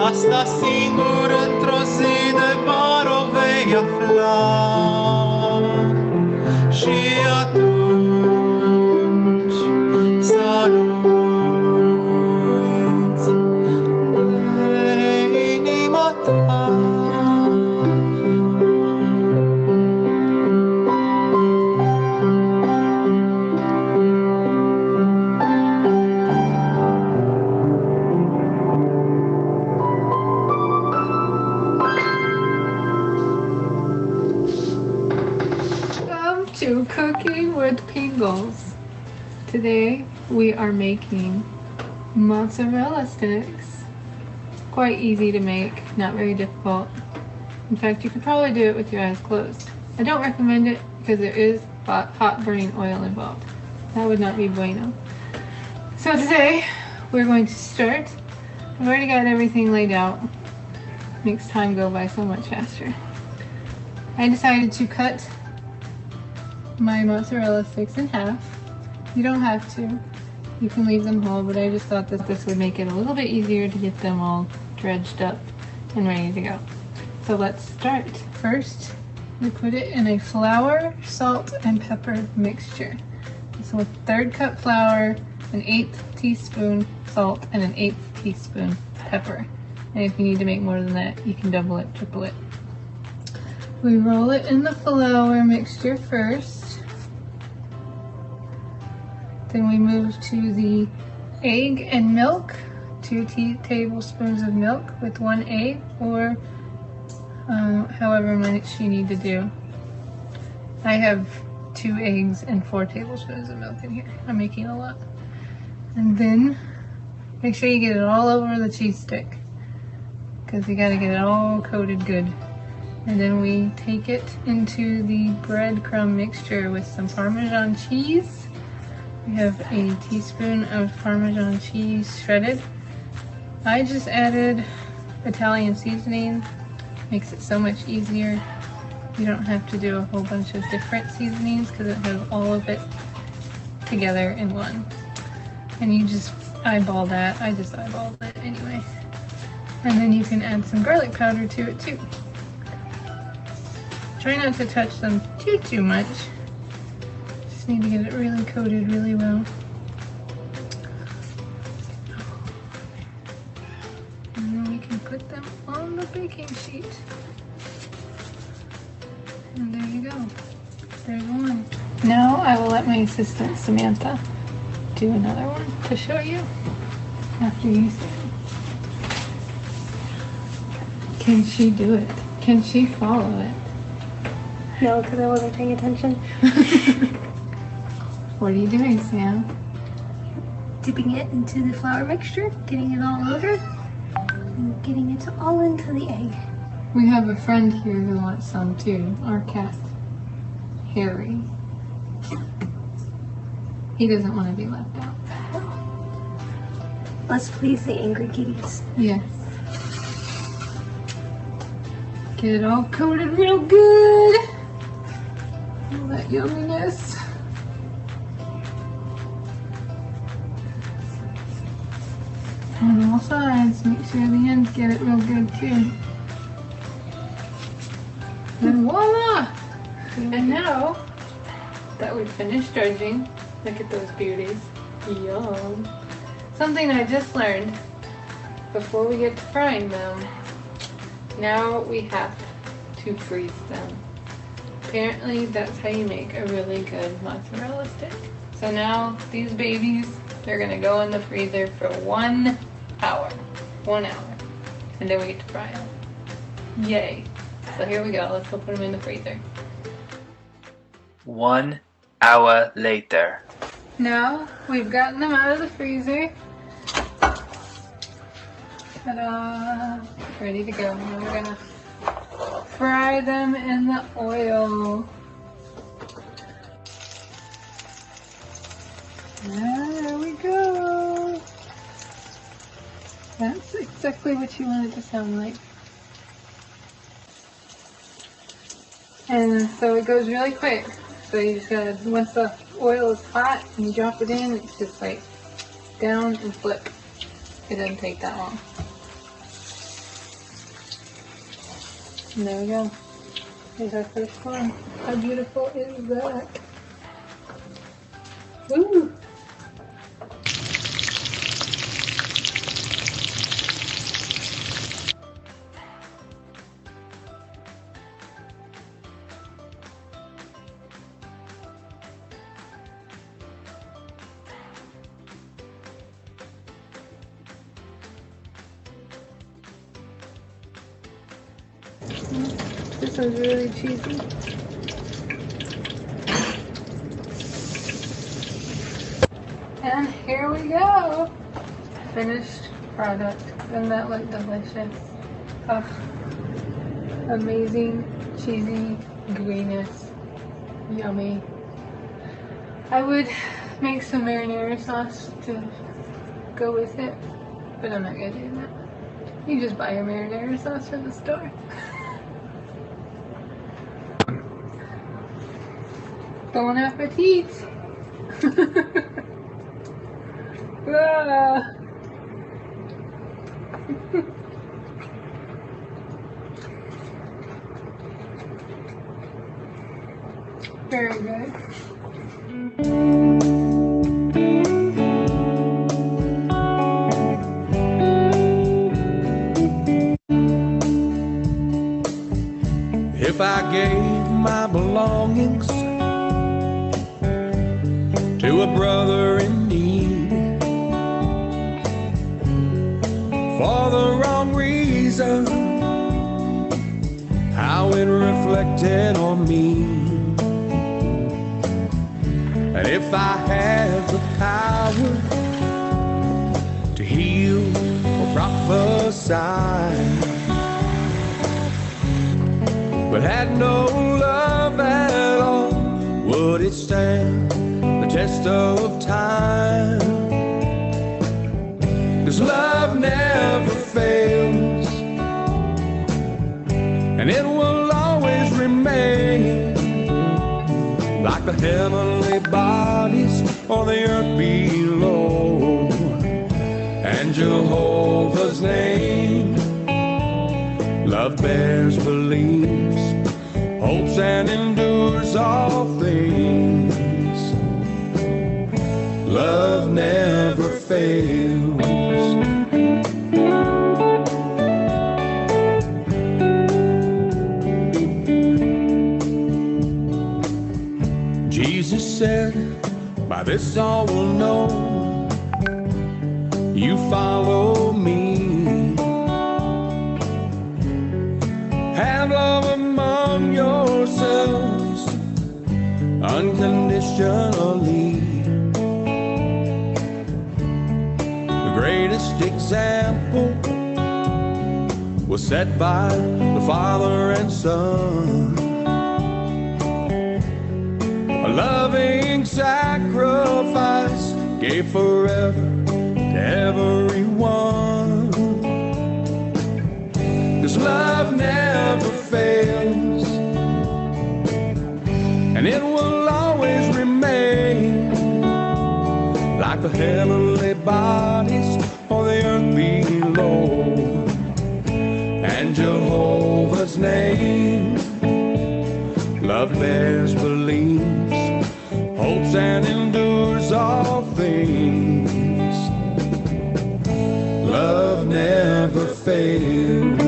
asta singur într-o zi de vară o vei afla. Și atunci să nu uiți de inima ta. Welcome to Cooking with Pringles. Today we are making mozzarella sticks. Quite easy to make, not very difficult. In fact, you could probably do it with your eyes closed. I don't recommend it because there is hot burning oil involved. That would not be bueno. So today we're going to start. I've already got everything laid out. makes time go by so much faster. I decided to cut my mozzarella sticks in half. You don't have to. You can leave them whole, but I just thought that this would make it a little bit easier to get them all dredged up and ready to go. So let's start. First, we put it in a flour, salt, and pepper mixture. So a 1/3 cup flour, an 1/8 teaspoon salt, and an 1/8 teaspoon pepper. And if you need to make more than that, you can double it, triple it. We roll it in the flour mixture first. Then we move to the egg and milk, 2 tablespoons of milk with 1 egg, or however much you need to do. I have 2 eggs and 4 tablespoons of milk in here. I'm making a lot. And then make sure you get it all over the cheese stick, because you got to get it all coated good. And then we take it into the breadcrumb mixture with some Parmesan cheese. We have a teaspoon of Parmesan cheese shredded. I just added Italian seasoning. Makes it so much easier. You don't have to do a whole bunch of different seasonings because it has all of it together in one. And you just eyeball that. I just eyeballed it anyway. And then you can add some garlic powder to it too. Try not to touch them too much. Just need to get it really coated really well. And then we can put them on the baking sheet. And there you go. There's one. Now I will let my assistant Samantha do another one to show you after you see it. Can she do it? Can she follow it? No, because I wasn't paying attention. What are you doing, Sam? Dipping it into the flour mixture, getting it all over, and getting it all into the egg. We have a friend here who wants some too. Our cat, Harry. He doesn't want to be left out. Let's please the angry kitties. Yes. Get it all coated real good. All that yumminess. On all sides, make sure the ends get it real good too. And voila! And now that we've finished dredging, look at those beauties. Yum! Something I just learned before we get to frying them. Now we have to freeze them. Apparently that's how you make a really good mozzarella stick. So now these babies, they're gonna go in the freezer for 1 hour. 1 hour. And then we get to fry them. Yay. So here we go, let's go put them in the freezer. 1 hour later. Now we've gotten them out of the freezer. Ta-da! Ready to go. Now we're gonna fry them in the oil. There we go. That's exactly what you want it to sound like. And so it goes really quick. So you just gotta, once the oil is hot and you drop it in, it's just like down and flip. It doesn't take that long. And there we go. Here's our first one. How beautiful is that? Woo! This one's really cheesy. And here we go. Finished product. Doesn't that look delicious? Oh, amazing, cheesy gooiness. Yummy. I would make some marinara sauce to go with it, but I'm not gonna do that. You just buy your marinara sauce from the store. Bon appetit! Ah. Very good. If I gave my belongings to a brother in need for the wrong reason, how it reflected on me. And if I had the power to heal or prophesy, but had no love at all, would it stand the test of time? 'Cause love never fails, and it will always remain like the heavenly bodies on the earth below. And Jehovah's name, love bears, believes, hopes, and endures all things. Love never fails. Jesus said, by this all will know you follow me. Have love among yourselves unconditionally. The greatest example was set by the Father and Son. A loving sacrifice gave forever to everyone. 'Cause love never fails, and it will always remain like the heavenly bodies on the earth below. And Jehovah's name, love bears, believes, hopes, and endures all things. Love never fails.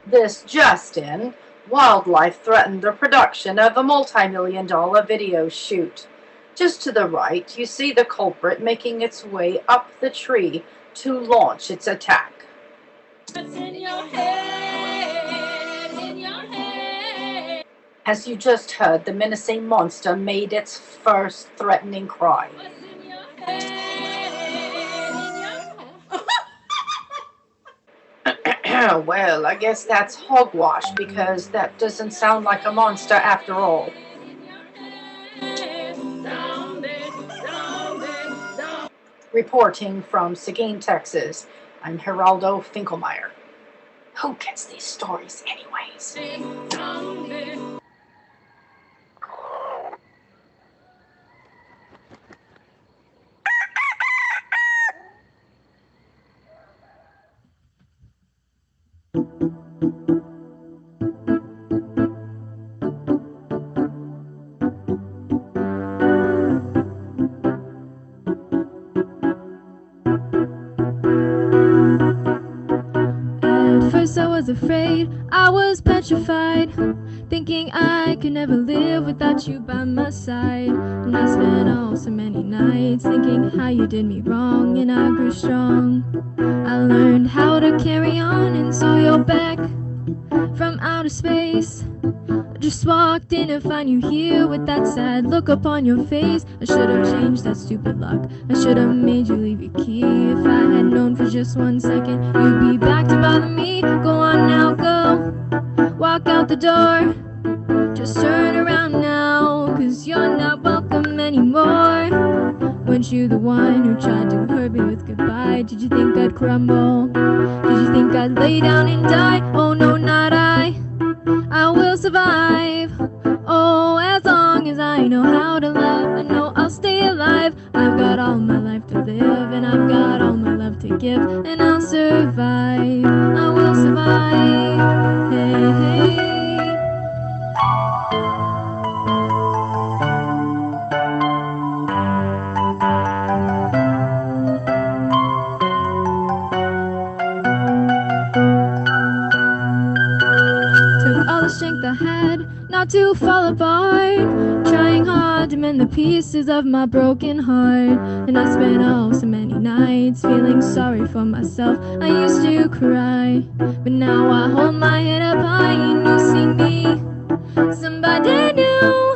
This just in, wildlife threatened the production of a multi-million-dollar video shoot. Just to the right, you see the culprit making its way up the tree to launch its attack. As you just heard, the menacing monster made its first threatening cry. Well, I guess that's hogwash, because that doesn't sound like a monster after all. Reporting from Seguin, Texas, I'm Geraldo Finkelmeyer. Who gets these stories anyways? At first I was afraid, I was petrified, thinking I could never live without you by my side. And I spent all so many nights thinking how you did me wrong, and I grew strong. I learned how to carry on, and so you're back from outer space, Just walked in to find you here with that sad look upon your face. I should have changed that stupid lock. I should have made you leave your key. If I had known for just 1 second you'd be back to bother me. Go on now, go. Walk out the door. Just turn around now, 'cause you're not welcome anymore. Weren't you the one who tried to hurt me with goodbye? Did you think I'd crumble? Did you think I'd lay down and die? Oh no, not I. I will survive. Oh, as long as I know how to love, I know I'll stay alive. I've got all my life to live, and I've got all my love to give, and I'll survive. I will survive. Hey, hey. Took all the strength I had not to fall apart, trying hard to mend the pieces of my broken heart. And I spent so many nights feeling sorry for myself. I used to cry, but now I hold my head up high and you see me, somebody new.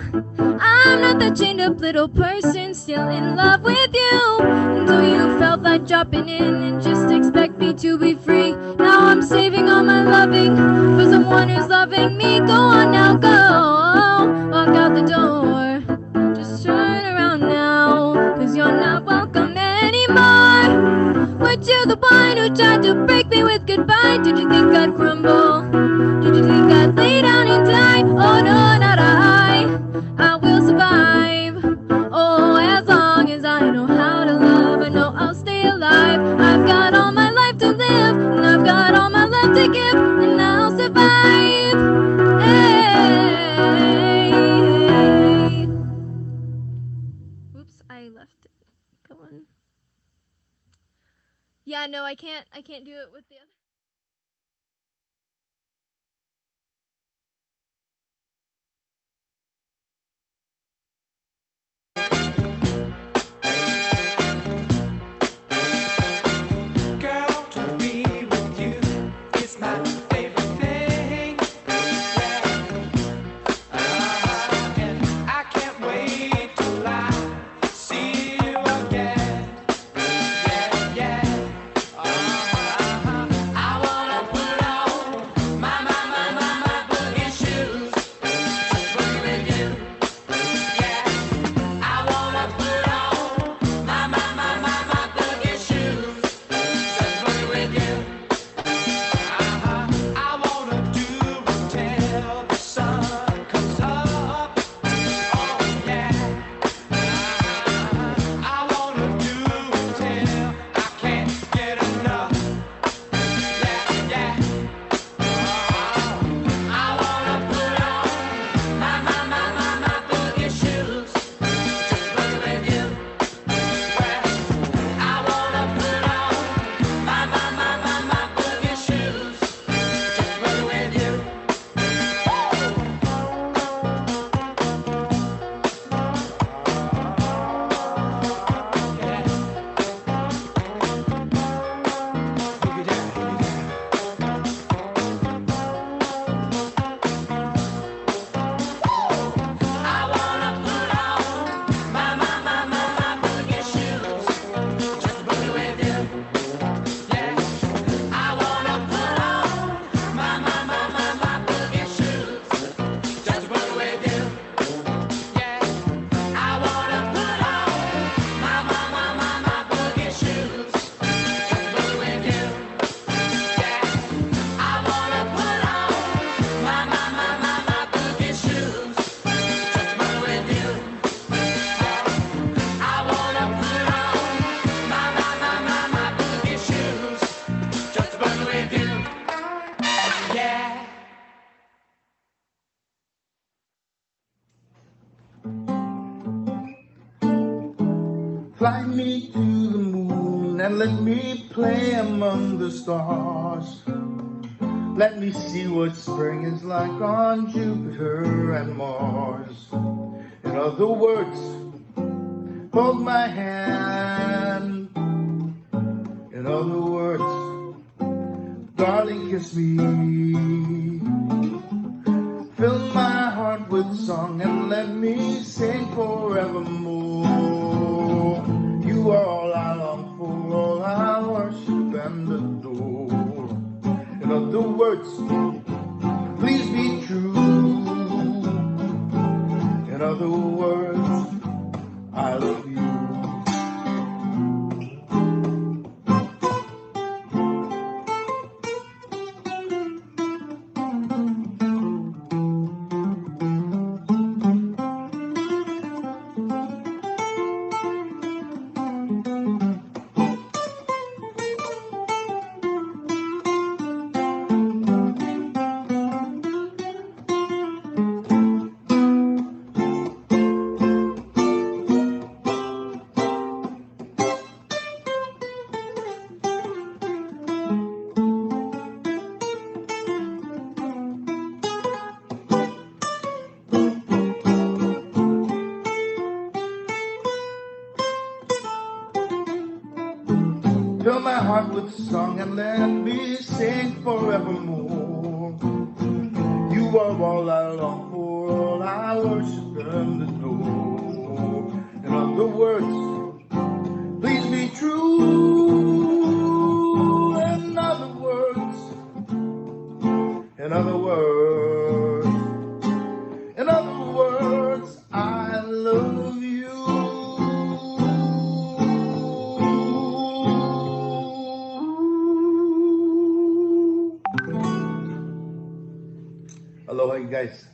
I'm not that chained up little person still in love with you. Until you felt like dropping in and just expect me to be free. Now I'm saving all my loving for someone who's loving me. Go on now, go. Walk out the door. Just turn around now, 'cause you're not welcome anymore. Weren't you the one who tried to break me with goodbye? Did you think I'd crumble? Did you think I'd lay down and die? Oh no, not I. I will survive. Oh, as long as I know how to love, I know I'll stay alive. I've got all my life to live, and I've got all my love to give, and I'll survive. Hey. Oops, I left it going. Yeah, no, I can't do it with the other. Girl, to be with you is my favorite thing. Yeah. And I can't wait till I see you again. Yeah, yeah. I wanna put on my boogie shoes, just boogie with you. Yeah. I wanna put on my boogie shoes, just boogie with you. I wanna do it till the sun comes up. Oh yeah. I wanna do it till I can't get enough. Yeah, yeah. I wanna put on my boogie shoes, just boogie with you. Well, I wanna put on my boogie shoes, just boogie with you. I wanna put on my boogie shoes, just boogie with you. Yeah. I wanna put on my boogie shoes, just boogie with you. Yeah. I wanna put on my boogie shoes, just boogie with you. Yeah. I wanna put on my boogie shoes, just boogie with you. I wanna put on my boogie shoes, just boogie with you. Yeah. Fly me to the moon and let me play among the stars. Let me see what spring is like on Jupiter and Mars. In other words, hold my hand. In other words, darling, kiss me. Fill my heart with song and let me sing forevermore. You are all I long for, all I worship and adore. In other words, please be true. In other words, I love you. Fill my heart with song and let me sing forevermore. You are all I long for, all I worship and adore. In other words, please be true. In other words, in other words, in other words, I love you. Aloha, you guys.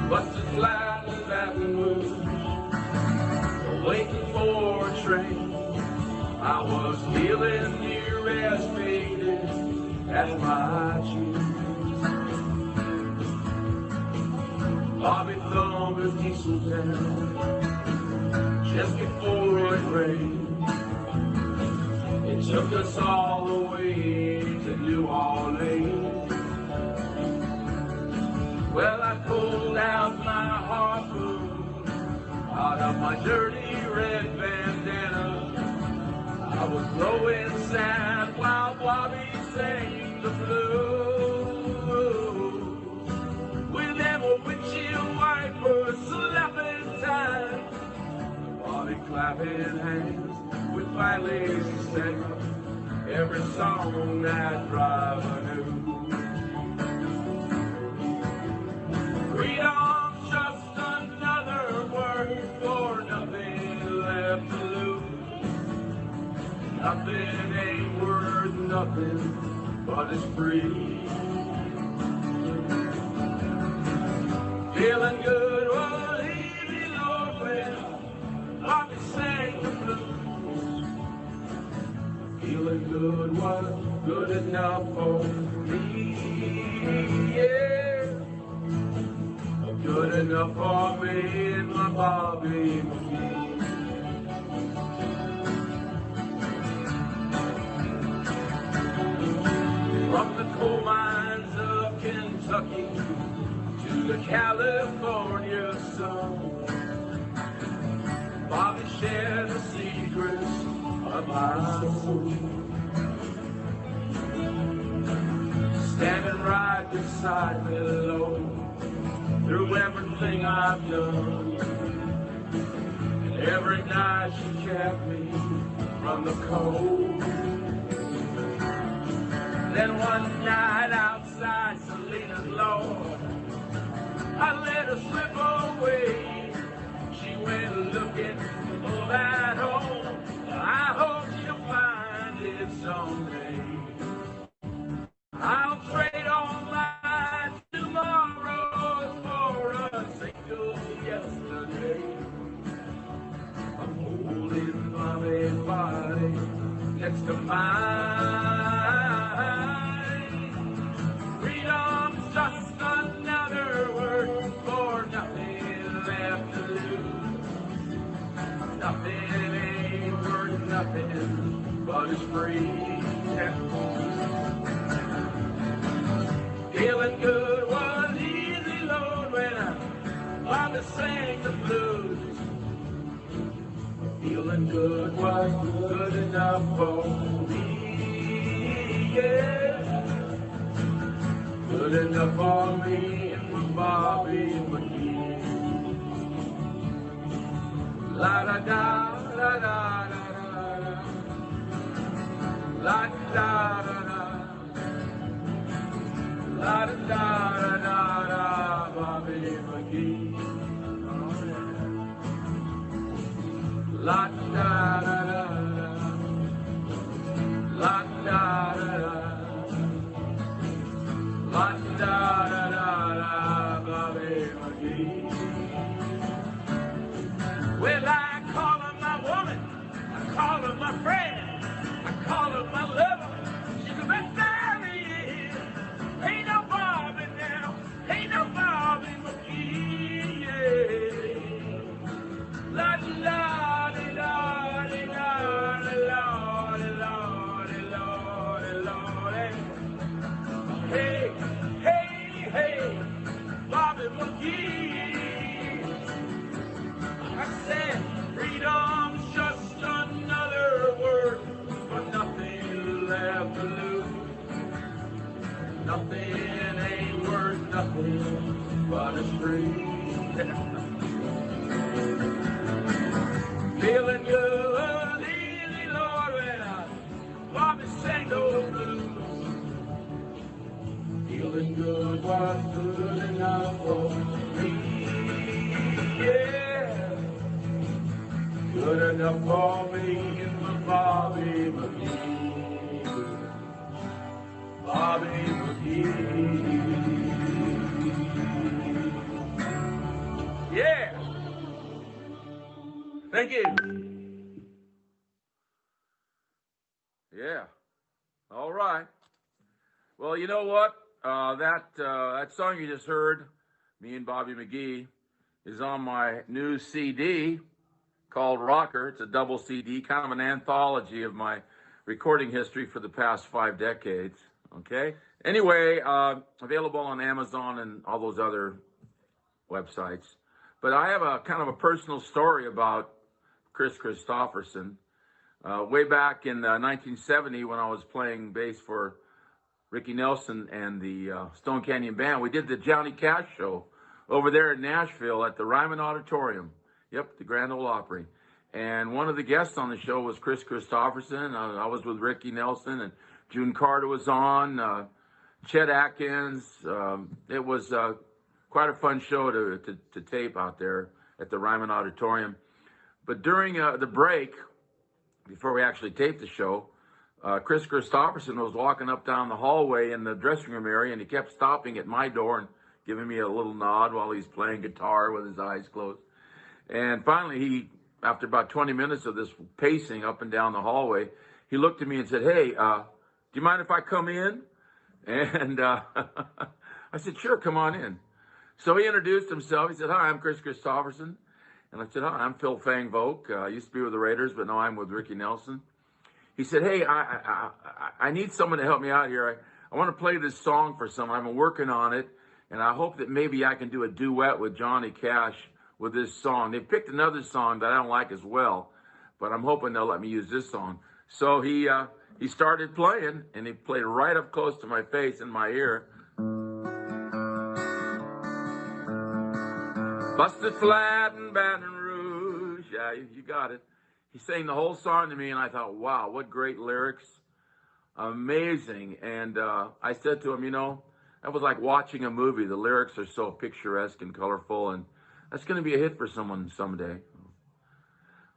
Busted flat in Baton Rouge, waiting for a train. I was feeling near as faded as my shoes. Bobby thumbed his diesel down just before it rained. It took us all the way to New Orleans. Well, I pulled out my harpoon out of my dirty red bandana. I was blowing sand while Bobby sang the blues. With them windshield wipers slapping time, Bobby clapping hands, we finally sang every song that driver knew. Freedom's just Nothing ain't worth nothing, but it's free. Feeling good was easy, Lord, when Bobby sang the blues. Feeling good was good enough for me, yeah. Good enough for me and my Bobby McGee. From the coal mines of Kentucky to the California sun, Bobby shared the secrets of my soul. Standing right beside me, Lord, through everything I've done. And every night she kept me from the cold. Then one night outside Selena's, Lord, I let her slip away. She went looking for that home. I hope she'll find it someday. I'll trade all my tomorrows for a single yesterday. I'm holding Mommy's body next to mine. Freedom's just another word for nothing left to lose. Nothing ain't worth nothing, but it's free. Feeling good was easy, Lord, when Bobby sang the blues. Feeling good was good enough for me, yeah. Good enough for me and my Bobby McGee. La da da da da da la da da da. La da da da da, Bobby McGee. La da da da da, la da da da, la da da da, Bobby McGee. Well, I call her my woman, I call her my friend, I call her my lover. She's the best there is. Ain't no Bobby now, ain't no Bobby McGee, yeah. La la la la la la la la. Hey, hey, hey, Bobby McGee. I said freedom's just another word for nothing left to lose. Nothing ain't worth nothing but it's free. Feeling good, easy, Lord, when Bobby sang those blues. Feeling good was good enough for me, yeah. Good enough for me and my Bobby McGee. Bobby McGee. Yeah. Thank you. Yeah. All right. Well, you know what? That song you just heard, me and Bobby McGee, is on my new CD called Rocker. It's a double CD, kind of an anthology of my recording history for the past 5 decades. Okay. Anyway, available on Amazon and all those other websites. But I have a kind of a personal story about Chris Christopherson. Way back in 1970, when I was playing bass for Ricky Nelson and the Stone Canyon Band, we did the Johnny Cash show over there in Nashville at the Ryman Auditorium. Yep, the Grand Ole Opry. And one of the guests on the show was Chris Christopherson. I was with Ricky Nelson, and June Carter was on, Chet Atkins. It was quite a fun show to tape out there at the Ryman Auditorium. But during the break, before we actually taped the show, Chris Christopherson was walking up down the hallway in the dressing room area, and he kept stopping at my door and giving me a little nod while he's playing guitar with his eyes closed. And finally, after about 20 minutes of this pacing up and down the hallway, he looked at me and said, "Hey, do you mind if I come in?" And I said, "Sure, come on in." So he introduced himself. He said, "Hi, I'm Chris Christopherson." And I said, "Hi, I'm Phil Fang Vogt. I used to be with the Raiders, but now I'm with Ricky Nelson." He said, "Hey, I need someone to help me out here. I want to play this song for someone. I've been working on it, and I hope that maybe I can do a duet with Johnny Cash with this song." They picked another song that I don't like as well, but I'm hoping they'll let me use this song. So he started playing, and he played right up close to my face and my ear. Busted flat in Baton Rouge. Yeah, you got it. He sang the whole song to me, and I thought, wow, what great lyrics. Amazing. And I said to him, that was like watching a movie. The lyrics are so picturesque and colorful, and that's going to be a hit for someone someday.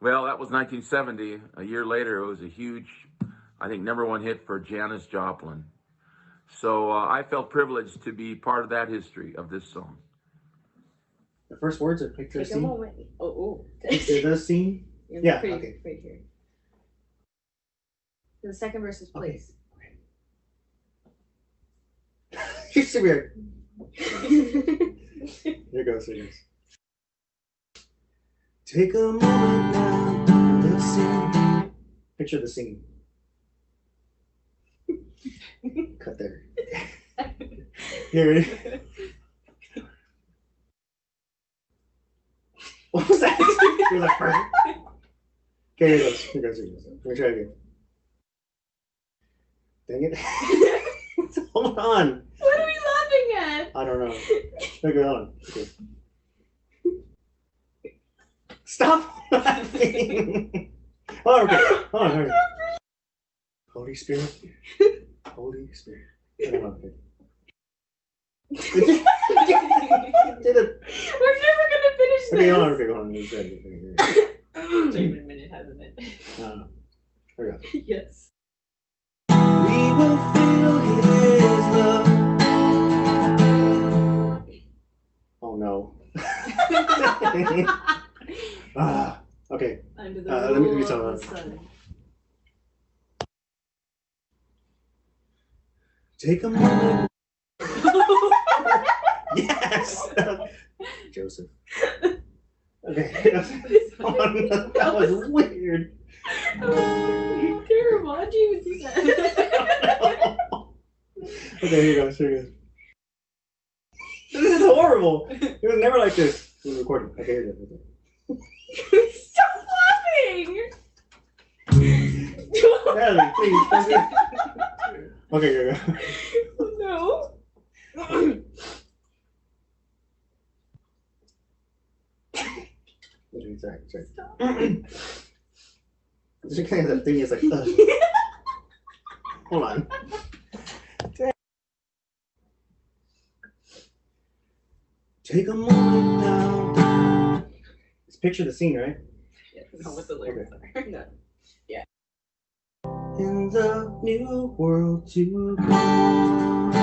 Well, that was 1970. A year later, it was a huge, I think, #1 hit for Janis Joplin. So I felt privileged to be part of that history of this song. The first words are picture a Take a scene. moment. Oh. Picture the scene. Yeah. Okay. Right here. The second verse is please. You're so weird. Here goes. Take a moment now. Let's sing. Picture the scene. Cut there. Here it is. What was that? It was like perfect. Okay, here goes. Let me try again. Dang it. Hold on. What are we laughing at? I don't know. Okay, hold on. Okay. Stop laughing. Oh, okay. Hold on. Holy Spirit. Holy Spirit. I don't know. Okay. Did it. We're never gonna finish this. Okay, hold on. Okay. It's been a minute, hasn't it? Here we go. Yes. We will feel His love. Oh no. Okay. Under the let me rule tell of her. the sun. Take a moment. Yes. Joseph. Okay. That was weird. Oh, terrible. How'd you even do that? Okay, here you go. This is horrible. It was never like this. It was recording. Okay, here you go. Stop laughing! Natalie, please. Okay, here you go. No. Sorry. This kind of thing is like, hold on. Take a moment now. Just picture the scene, right? Yeah, know what the lyrics are. No. Yeah. In the new world to come.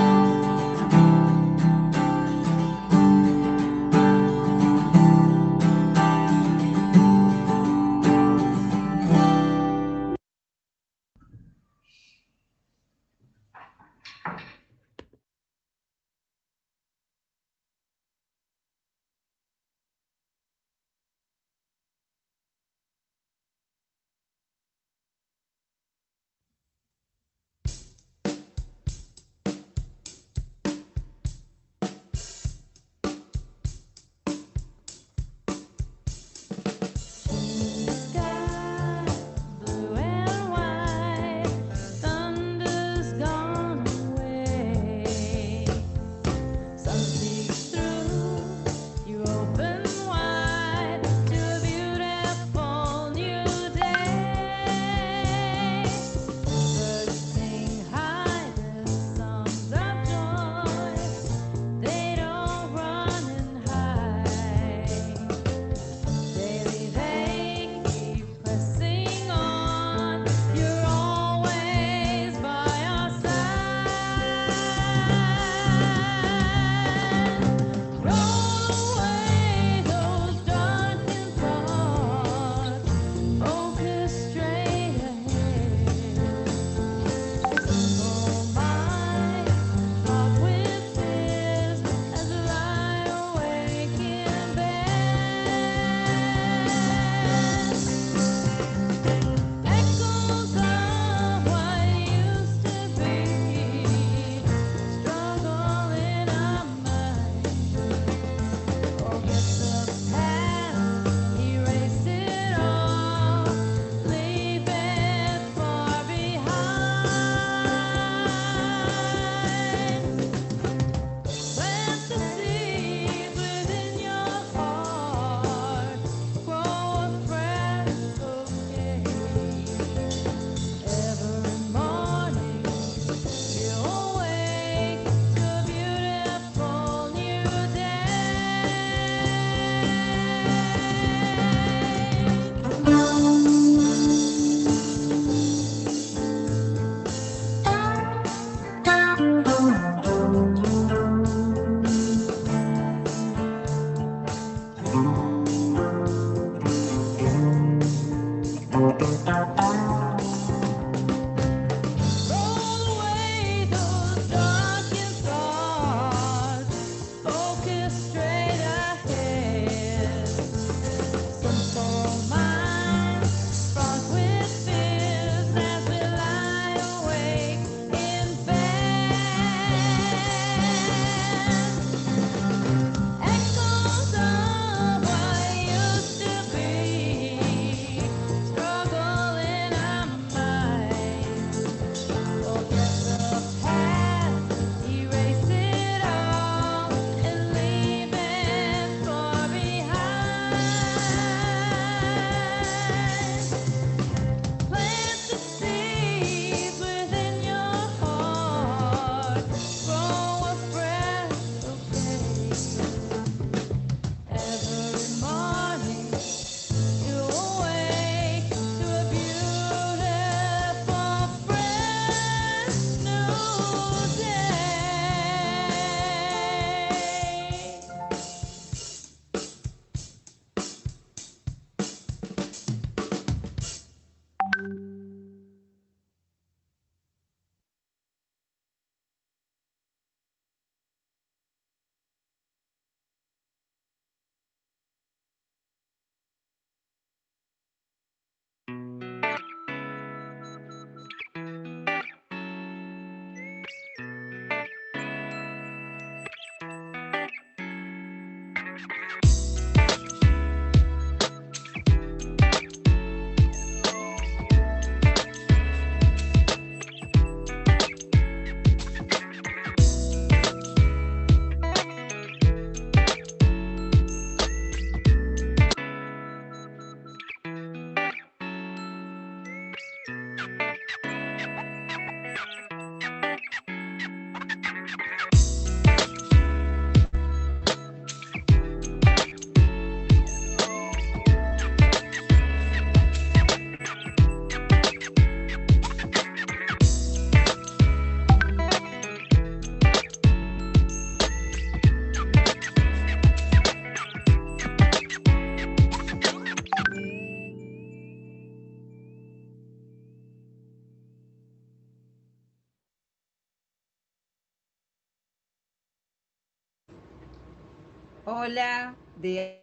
Hola de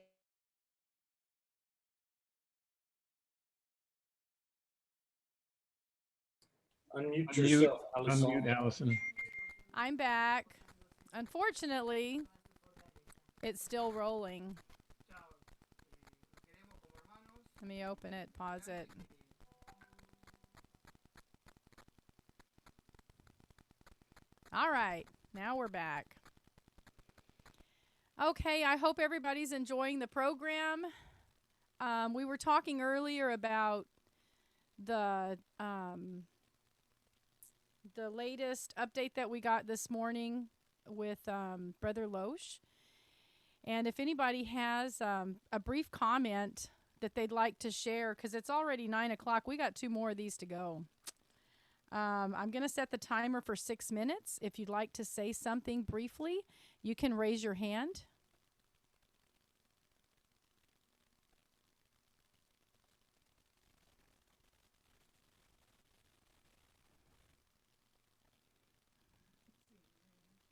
Unmute Unmute, yourself, Allison. unmute, Allison. I'm back. Unfortunately, it's still rolling. Let me open it, pause it. All right, now we're back. Okay, I hope everybody's enjoying the program. We were talking earlier about the latest update that we got this morning with Brother Loesch. And if anybody has a brief comment that they'd like to share, because it's already 9 o'clock, we got 2 more of these to go. I'm going to set the timer for 6 minutes. If you'd like to say something briefly, you can raise your hand.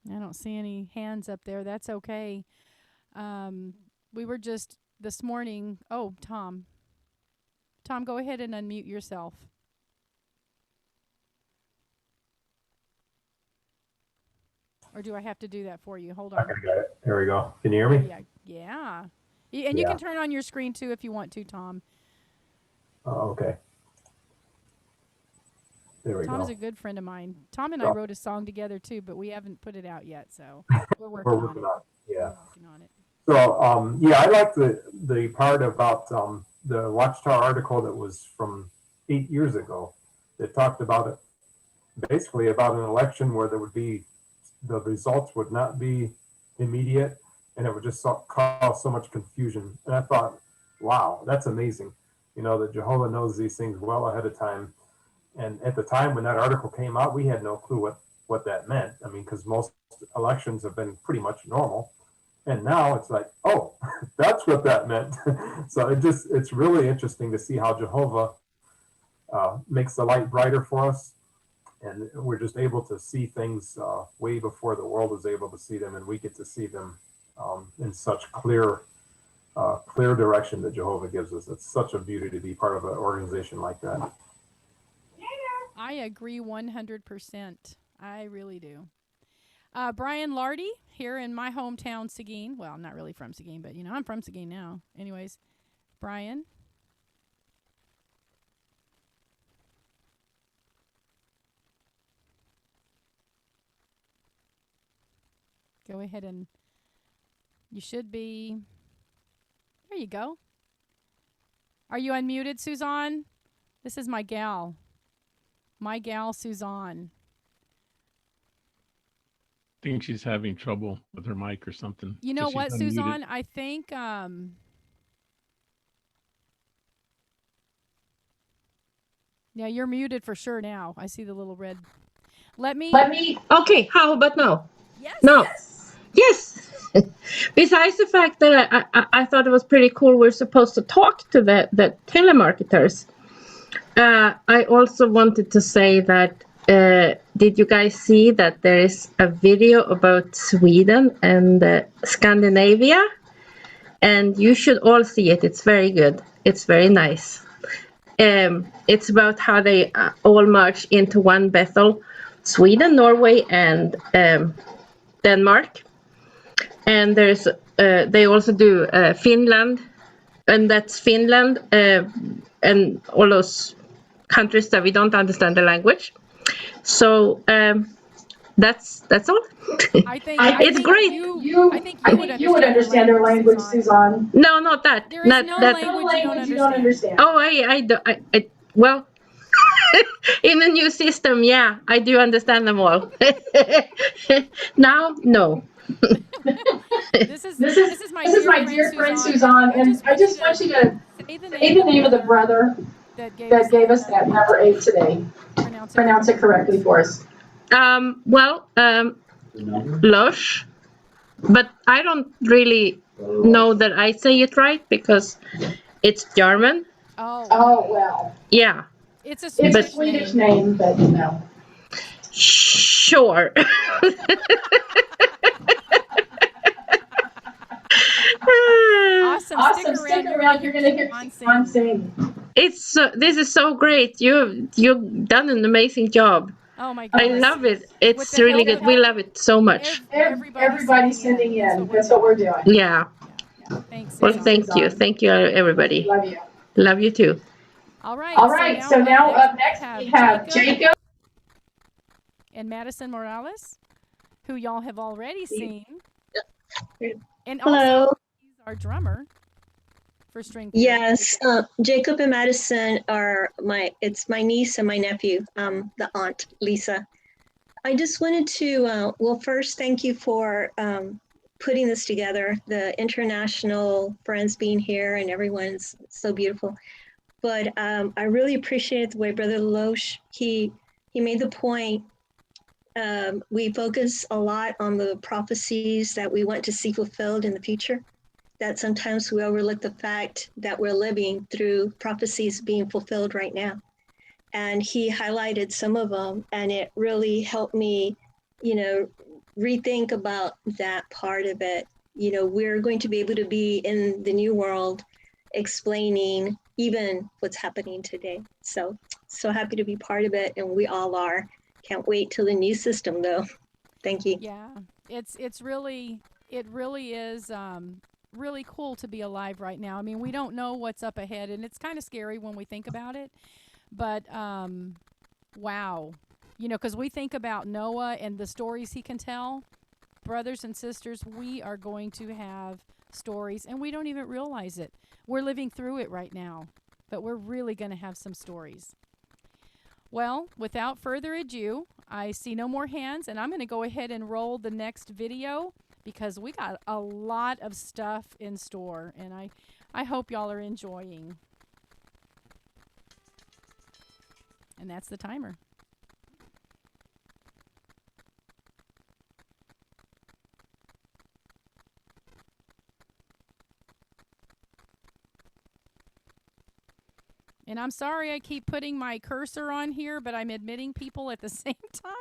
I don't see any hands up there. That's okay. We were just this morning. Oh, Tom. Tom, go ahead and unmute yourself. Or do I have to do that for you? Hold on. I got it. There we go. Can you hear me? Yeah. And you can turn on your screen too if you want to, Tom. Oh, okay. There we go. Tom's a good friend of mine. Tom and I wrote a song together too, but we haven't put it out yet, so we're working on it. Yeah. We're working on it. So, yeah, I like the part about the Watchtower article that was from 8 years ago that talked about it, basically about an election where there would be, the results would not be immediate and it would just cause so much confusion. And I thought, wow, that's amazing. You know, that Jehovah knows these things well ahead of time. And at the time when that article came out, we had no clue what that meant. I mean, because most elections have been pretty much normal. And now it's like, oh, that's what that meant. So it's really interesting to see how Jehovah makes the light brighter for us. And we're just able to see things way before the world is able to see them. And we get to see them in such clear direction that Jehovah gives us. It's such a beauty to be part of an organization like that. I agree 100%. I really do. Brian Lardy here in my hometown, Seguin. Well, I'm not really from Seguin, but, I'm from Seguin now. Anyways, Brian. Go ahead and you should be. There you go. Are you unmuted, Suzanne? This is my gal. My gal, Suzanne. I think she's having trouble with her mic or something. You know what, Suzanne? I think yeah, you're muted for sure now. I see the little red. Let me. Okay, how about now? Yes. No. Yes. Besides the fact that I thought it was pretty cool, we're supposed to talk to the telemarketers. I also wanted to say that did you guys see that there is a video about Sweden and Scandinavia? And you should all see it. It's very good. It's very nice. It's about how they all march into one Bethel, Sweden, Norway, and Denmark. And there's they also do Finland, and that's Finland and all those countries that we don't understand the language. So that's all. I think it's great. I think you would understand their language, Suzanne. No, not that. There is no language you don't understand. Oh, I well, in the new system, yeah, I do understand them all. Now, no. This is my dear friend Suzanne, and I just want you to say the name of the brother that gave us that number 8 today. Pronounce it correctly for us. Loesch, but I don't really know that I say it right because it's German. Oh well. Yeah. It's a Swedish name, but Sure. Awesome. Stick around. You're going to get on singing. This is so great. You've done an amazing job. Oh my I goodness. love it. It's really good. We love it so much. Everybody's sending in. That's what we're doing. Yeah. Thanks, Well, Suzanne. thank you, everybody. Love you. Love you too. All right. So now up next we have Jacob and Madison Morales, who y'all have already seen. And Hello. also, he's our drummer for string theory. Yes, Jacob and Madison are it's my niece and my nephew, the aunt, Lisa. I just wanted to, well, first, thank you for putting this together, the international friends being here and everyone's so beautiful. But I really appreciate the way Brother Loesch, he made the point. We focus a lot on the prophecies that we want to see fulfilled in the future, that sometimes we overlook the fact that we're living through prophecies being fulfilled right now. And he highlighted some of them, and it really helped me, rethink about that part of it. We're going to be able to be in the new world explaining even what's happening today. So happy to be part of it, and we all are. Can't wait till the new system though. Thank you. Yeah, it really is really cool to be alive right now. I mean, we don't know what's up ahead, and it's kind of scary when we think about it. But wow, because we think about Noah and the stories he can tell. Brothers and sisters, we are going to have stories, and we don't even realize it. We're living through it right now, but we're really going to have some stories. Well, without further ado, I see no more hands, and I'm going to go ahead and roll the next video because we got a lot of stuff in store, and I hope y'all are enjoying. And that's the timer. And I'm sorry I keep putting my cursor on here, but I'm admitting people at the same time.